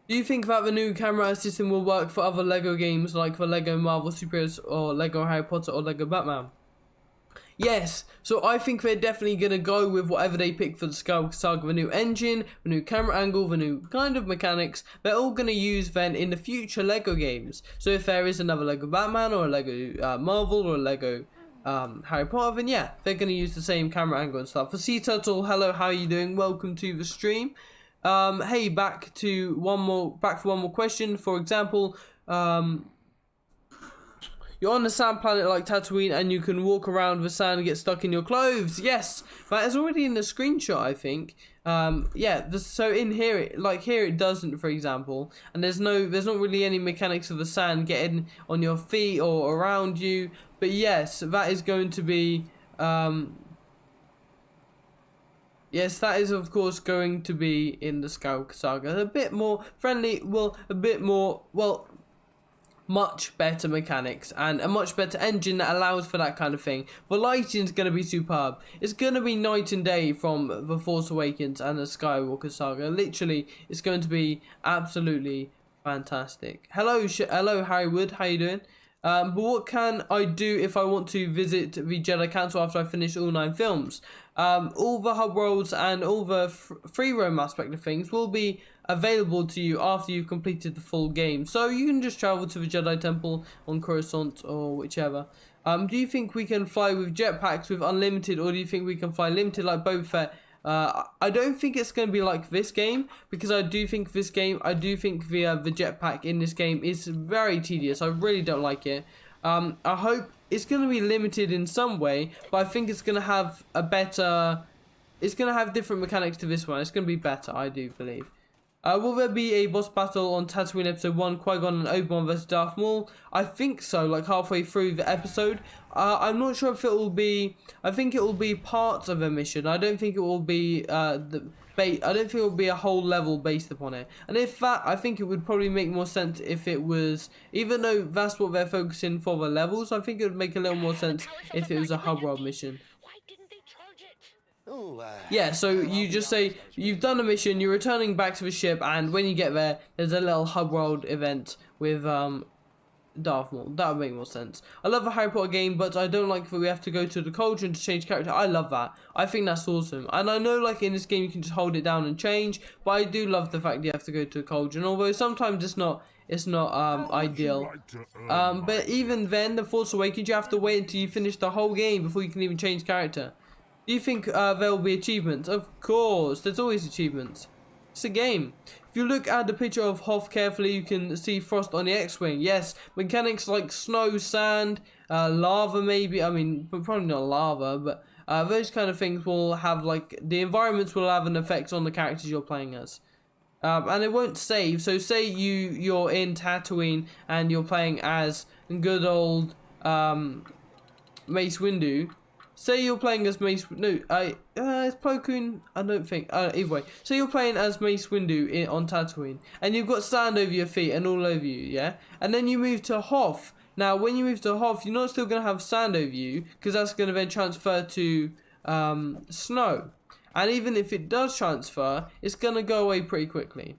Do you think that the new camera system will work for other LEGO games like the LEGO Marvel Superheroes, or LEGO Harry Potter, or LEGO Batman? Yes, so I think they're definitely going to go with whatever they pick for the Skywalker Saga. The new engine, the new camera angle, the new kind of mechanics, they're all going to use then in the future LEGO games. So if there is another LEGO Batman, or a LEGO Marvel, or a LEGO Harry Potter, then yeah, they're going to use the same camera angle and stuff. For Sea Turtle, hello, how are you doing? Welcome to the stream. Hey, back for one more question. For example, you're on the sand planet like Tatooine, and you can walk around the sand and get stuck in your clothes. Yes, that is already in the screenshot, I think. Yeah, so in here, here it doesn't, for example, and there's not really any mechanics of the sand getting on your feet or around you. But yes, that is going to be, yes, that is of course going to be in the Skywalker Saga. A bit more friendly, much better mechanics and a much better engine that allows for that kind of thing. The lighting's going to be superb. It's going to be night and day from The Force Awakens and the Skywalker Saga. Literally, it's going to be absolutely fantastic. Hello, Harry Wood, how you doing? But what can I do if I want to visit the Jedi Council after I finish all 9 films? All the hub worlds and all the free roam aspect of things will be available to you after you've completed the full game. So you can just travel to the Jedi Temple on Coruscant or whichever. Do you think we can fly with jetpacks with unlimited, or do you think we can fly limited like Boba Fett? I don't think it's going to be like this game, because I do think the jetpack in this game is very tedious. I really don't like it. I hope it's going to be limited in some way, but I think it's going to have different mechanics to this one. It's going to be better, I do believe. Will there be a boss battle on Tatooine episode 1, Qui-Gon and Obi-Wan vs Darth Maul? I think so, like halfway through the episode. I'm not sure if it will be. I think it will be parts of a mission. I don't think it will be I don't think it will be a whole level based upon it. And if that, I think it would probably make more sense if it was, even though that's what they're focusing for the levels, I think it would make a little more sense if it was a hub world mission. Why didn't they charge it? Yeah, so you just say you've done a mission, you're returning back to the ship, and when you get there, there's a little hub world event with Darth Maul. That would make more sense. I love a Harry Potter game, but I don't like that we have to go to the cauldron to change character. I love that. I think that's awesome. And I know, like, in this game you can just hold it down and change, but I do love the fact you have to go to the cauldron, although sometimes it's not ideal. But even then, The Force Awakens, you have to wait until you finish the whole game before you can even change character. Do you think there will be achievements? Of course, there's always achievements. It's a game. If you look at the picture of Hoth carefully, you can see frost on the X-Wing. Yes, mechanics like snow, sand, lava maybe. I mean, probably not lava, but those kind of things will have, like, the environments will have an effect on the characters you're playing as. And it won't save. So say you're in Tatooine and you're playing as good old Mace Windu. Say you're playing as Mace... No, it's Plo Koon, I don't think. Either way. So you're playing as Mace Windu on Tatooine. And you've got sand over your feet and all over you, yeah? And then you move to Hoth. Now, when you move to Hoth, you're not still going to have sand over you, because that's going to then transfer to snow. And even if it does transfer, it's going to go away pretty quickly.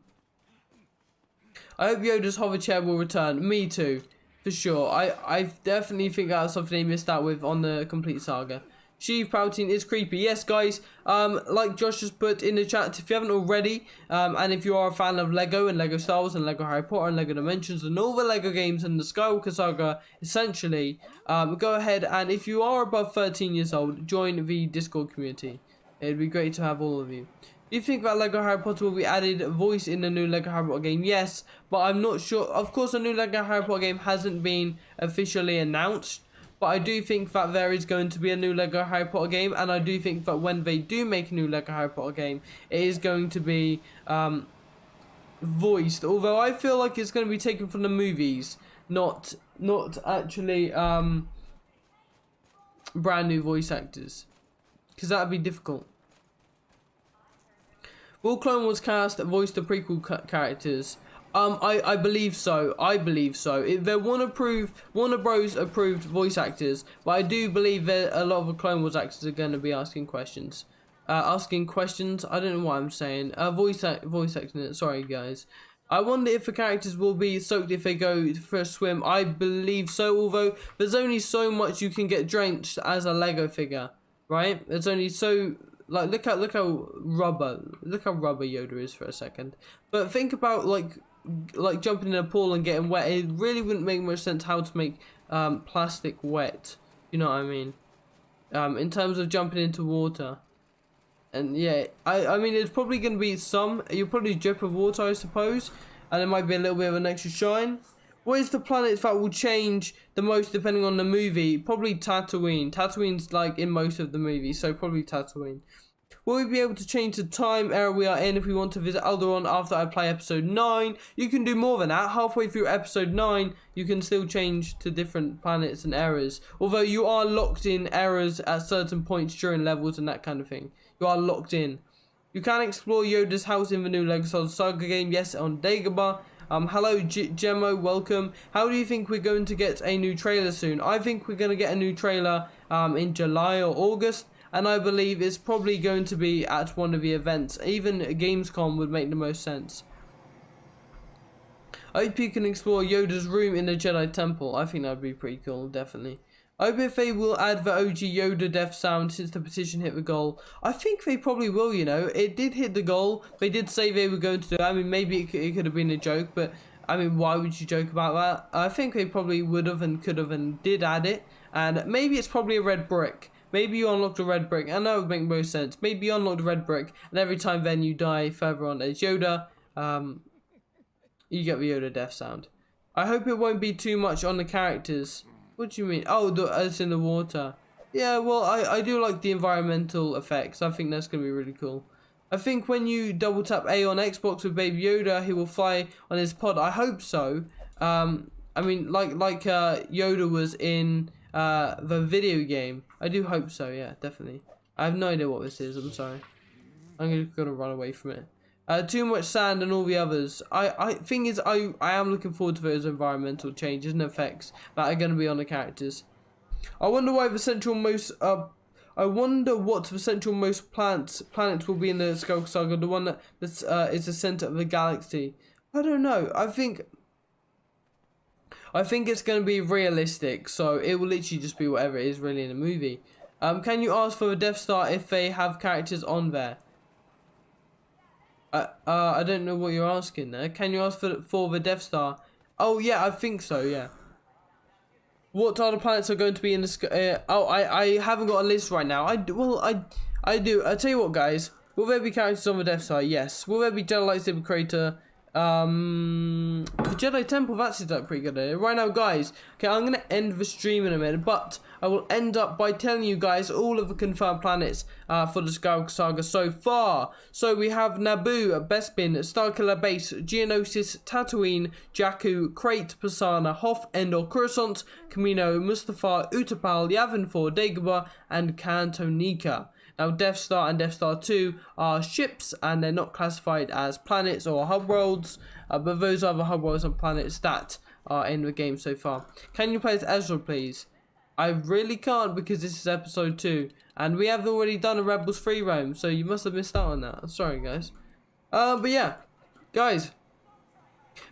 I hope Yoda's hover chair will return. Me too. For sure. I definitely think that's something they missed out with on the complete saga. Sheev Palpatine is creepy. Yes, guys. Like Josh just put in the chat, if you haven't already, and if you are a fan of Lego and Lego Star Wars and Lego Harry Potter and Lego Dimensions and all the Lego games and the Skywalker Saga, essentially, go ahead and if you are above 13 years old, join the Discord community. It'd be great to have all of you. Do you think that Lego Harry Potter will be added voice in the new Lego Harry Potter game? Yes, but I'm not sure. Of course, a new Lego Harry Potter game hasn't been officially announced, but I do think that there is going to be a new Lego Harry Potter game, and I do think that when they do make a new Lego Harry Potter game, it is going to be voiced. Although I feel like it's going to be taken from the movies, not actually brand new voice actors, because that would be difficult. Will Clone Wars cast voice the prequel characters? I believe so. I believe so. They're Warner Bros approved voice actors, but I do believe that a lot of the Clone Wars actors are going to be asking questions. I don't know what I'm saying. Voice acting. Sorry, guys. I wonder if the characters will be soaked if they go for a swim. I believe so. Although there's only so much you can get drenched as a Lego figure, right? There's only so. Like, look how rubber Yoda is for a second. But think about like jumping in a pool and getting wet. It really wouldn't make much sense how to make plastic wet. You know what I mean? In terms of jumping into water. And yeah, I mean, it's probably going to be you'll probably drip of water, I suppose. And there might be a little bit of an extra shine. What is the planet that will change the most depending on the movie? Probably Tatooine. Tatooine's like in most of the movies, so probably Tatooine. Will we be able to change the time era we are in if we want to visit Alderaan after I play episode 9? You can do more than that. Halfway through episode 9, you can still change to different planets and eras. Although you are locked in eras at certain points during levels and that kind of thing. You are locked in. You can explore Yoda's house in the new Lego Star Wars Saga game, yes, on Dagobah. Hello Gemmo, welcome. How do you think we're going to get a new trailer soon? I think we're going to get a new trailer in July or August, and I believe it's probably going to be at one of the events. Even Gamescom would make the most sense. I hope you can explore Yoda's room in the Jedi Temple. I think that would be pretty cool, definitely. I hope if they will add the OG Yoda death sound since the petition hit the goal. I think they probably will, you know. It did hit the goal. They did say they were going to do it. I mean, maybe it could have been a joke, but I mean, why would you joke about that? I think they probably would have and could have and did add it. And maybe it's probably a red brick. Maybe you unlocked a red brick, and that would make most sense. Maybe you unlocked a red brick, and every time then you die further on as Yoda, you get the Yoda death sound. I hope it won't be too much on the characters. What do you mean? Oh, it's in the water. Yeah, well, I do like the environmental effects. I think that's going to be really cool. I think when you double tap A on Xbox with Baby Yoda, he will fly on his pod. I hope so. I mean, like Yoda was in the video game. I do hope so, yeah, definitely. I have no idea what this is. I'm sorry. I'm going to run away from it. Too much sand and all the others. Thing is, I am looking forward to those environmental changes and effects that are going to be on the characters. I wonder why the central most I wonder what the centralmost planet will be in the Skywalker Saga, the one that's is the center of the galaxy. I don't know. I think it's going to be realistic, so it will literally just be whatever it is really in the movie. Can you ask for the Death Star if they have characters on there? I don't know what you're asking there. Can you ask for the Death Star? Oh yeah, I think so. Yeah. What other planets are going to be in the sky? I haven't got a list right now. I do. I'll tell you what, guys. Will there be characters on the Death Star? Yes. Will there be Jedi lightsaber crater? The Jedi Temple, that's a pretty good idea. Right now, guys, okay, I'm gonna end the stream in a minute, but I will end up by telling you guys all of the confirmed planets for the Skywalker Saga so far. So we have Naboo, Bespin, Starkiller Base, Geonosis, Tatooine, Jakku, Crate, Pisana, Hoth, Endor, Coruscant, Kamino, Mustafar, Utapau, Yavin 4, Dagobah, and Cantonica. Now, Death Star and Death Star 2 are ships, and they're not classified as planets or hub worlds, but those are the hub worlds and planets that are in the game so far. Can you play as Ezra, please? I really can't because this is episode 2, and we have already done a Rebels free roam, so you must have missed out on that. I'm sorry, guys. But yeah, guys,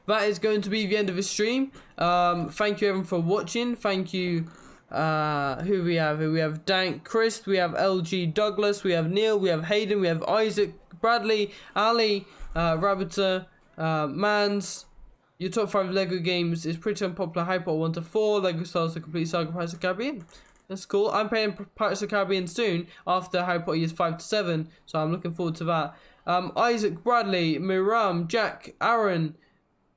that is going to be the end of the stream. Thank you everyone for watching. Thank you. Who we have Dank Chris, we have LG Douglas, we have Neil, we have Hayden, we have Isaac, Bradley, Ali, Rabbiter, Mans. Your top 5 Lego games is pretty unpopular. Hyper 1 to 4, Lego Stars the Complete Saga, Pirates of the Caribbean. That's cool. I'm playing Pirates of the Caribbean soon after Harry Potter years 5 to 7, so I'm looking forward to that. Isaac, Bradley, Miram, Jack, Aaron.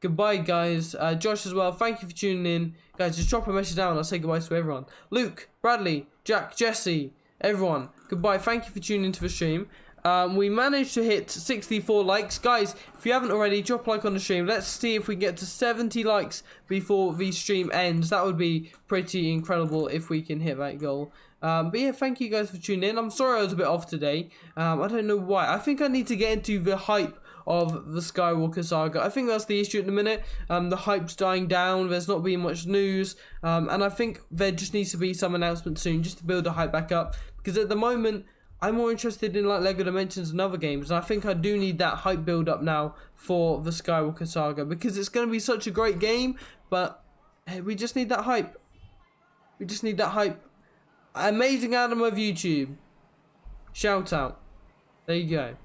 Goodbye, guys. Josh as well. Thank you for tuning in. Guys, just drop a message down. I'll say goodbye to everyone. Luke, Bradley, Jack, Jesse, everyone. Goodbye. Thank you for tuning into the stream. We managed to hit 64 likes. Guys, if you haven't already, drop a like on the stream. Let's see if we can get to 70 likes before the stream ends. That would be pretty incredible if we can hit that goal. But yeah, thank you guys for tuning in. I'm sorry I was a bit off today. I don't know why. I think I need to get into the hype of the Skywalker Saga. I think that's the issue at the minute. The hype's dying down. There's not been much news. And I think there just needs to be some announcement soon just to build the hype back up. Because at the moment, I'm more interested in like LEGO Dimensions and other games. And I think I do need that hype build up now for the Skywalker Saga. Because it's going to be such a great game. But hey, we just need that hype. We just need that hype. Amazing Adam of YouTube. Shout out. There you go.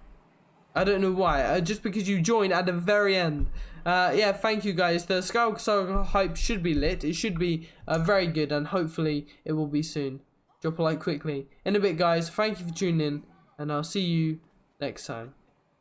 I don't know why. Just because you joined at the very end. Yeah, thank you guys. The Skywalker Saga hype should be lit. It should be very good, and hopefully it will be soon. Drop a like quickly. In a bit, guys. Thank you for tuning in, and I'll see you next time.